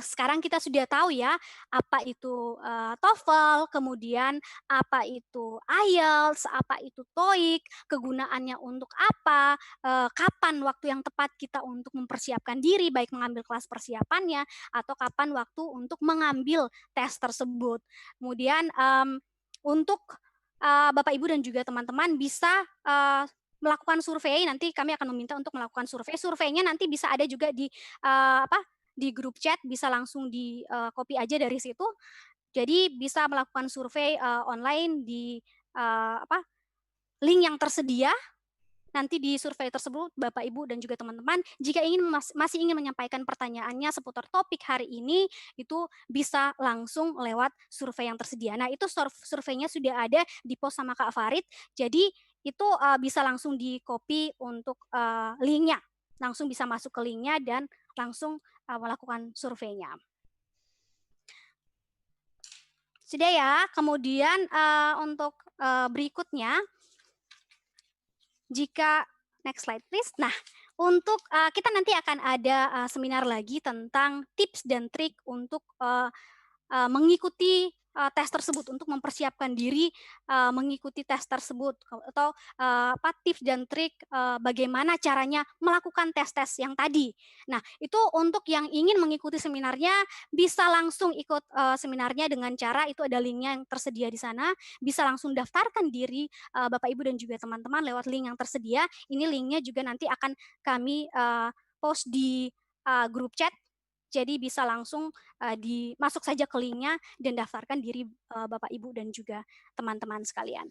Speaker 1: Sekarang kita sudah tahu ya apa itu TOEFL, kemudian apa itu IELTS, apa itu TOEIC, kegunaannya untuk apa, kapan waktu yang tepat kita untuk mempersiapkan diri, baik mengambil kelas persiapannya atau kapan waktu untuk mengambil tes tersebut. Kemudian untuk Bapak Ibu dan juga teman-teman bisa melakukan survei. Nanti kami akan meminta untuk melakukan survei. Surveinya nanti bisa ada juga di di grup chat, bisa langsung di copy aja dari situ. Jadi bisa melakukan survei online di link yang tersedia. Nanti di survei tersebut Bapak Ibu dan juga teman-teman, jika masih ingin menyampaikan pertanyaannya seputar topik hari ini, itu bisa langsung lewat survei yang tersedia. Nah, itu surveinya sudah ada di post sama Kak Farid. Jadi itu bisa langsung di copy untuk linknya, langsung bisa masuk ke linknya dan langsung melakukan surveinya. Sudah ya. Kemudian untuk berikutnya, jika next slide please. Nah, untuk kita nanti akan ada seminar lagi tentang tips dan trik untuk mengikuti tes tersebut, untuk mempersiapkan diri mengikuti tes tersebut, atau tips dan trik bagaimana caranya melakukan tes-tes yang tadi. Nah, itu untuk yang ingin mengikuti seminarnya bisa langsung ikut seminarnya dengan cara, itu ada linknya yang tersedia di sana, bisa langsung daftarkan diri Bapak Ibu dan juga teman-teman lewat link yang tersedia. Ini linknya juga nanti akan kami post di grup chat. Jadi bisa langsung masuk saja ke linknya dan daftarkan diri Bapak Ibu dan juga teman-teman sekalian.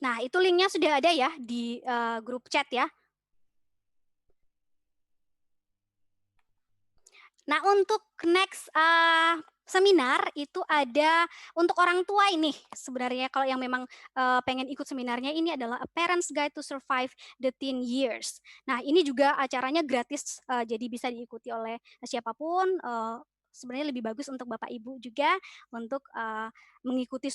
Speaker 1: Nah, itu linknya sudah ada ya di grup chat ya. Nah, untuk next seminar itu ada untuk orang tua ini. Sebenarnya kalau yang memang pengen ikut seminarnya, ini adalah A Parent's Guide to Survive the Teen Years. Nah, ini juga acaranya gratis, jadi bisa diikuti oleh siapapun, sebenarnya lebih bagus untuk Bapak Ibu juga untuk mengikuti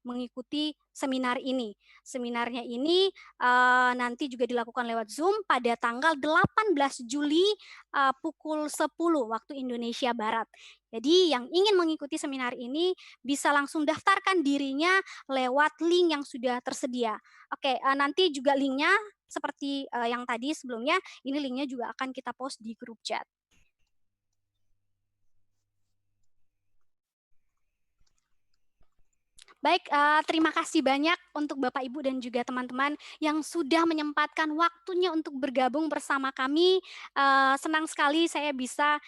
Speaker 1: mengikuti seminar ini. Seminarnya ini nanti juga dilakukan lewat Zoom pada tanggal 18 Juli pukul 10 waktu Indonesia Barat. Jadi yang ingin mengikuti seminar ini bisa langsung daftarkan dirinya lewat link yang sudah tersedia. Oke, nanti juga linknya seperti yang tadi sebelumnya, ini linknya juga akan kita post di grup chat. Baik, terima kasih banyak untuk Bapak Ibu dan juga teman-teman yang sudah menyempatkan waktunya untuk bergabung bersama kami. Senang sekali saya bisa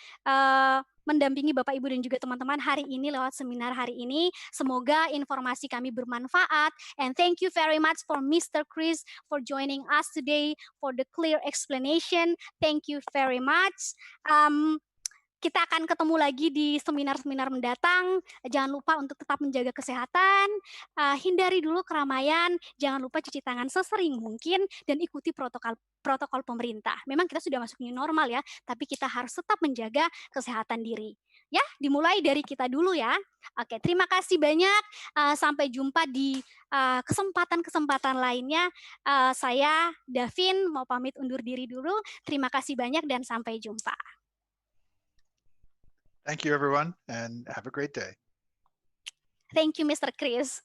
Speaker 1: mendampingi Bapak Ibu dan juga teman-teman hari ini lewat seminar hari ini. Semoga informasi kami bermanfaat. And thank you very much for Mr. Chris for joining us today for the clear explanation. Thank you very much. Kita akan ketemu lagi di seminar-seminar mendatang. Jangan lupa untuk tetap menjaga kesehatan, hindari dulu keramaian, jangan lupa cuci tangan sesering mungkin, dan ikuti protokol pemerintah. Memang kita sudah masuk new normal ya, tapi kita harus tetap menjaga kesehatan diri. Ya, dimulai dari kita dulu ya. Oke, terima kasih banyak. Sampai jumpa di kesempatan-kesempatan lainnya. Saya, Davin, mau pamit undur diri dulu. Terima kasih banyak dan sampai jumpa.
Speaker 2: Thank you, everyone, and have a great day.
Speaker 1: Thank you, Mr. Chris.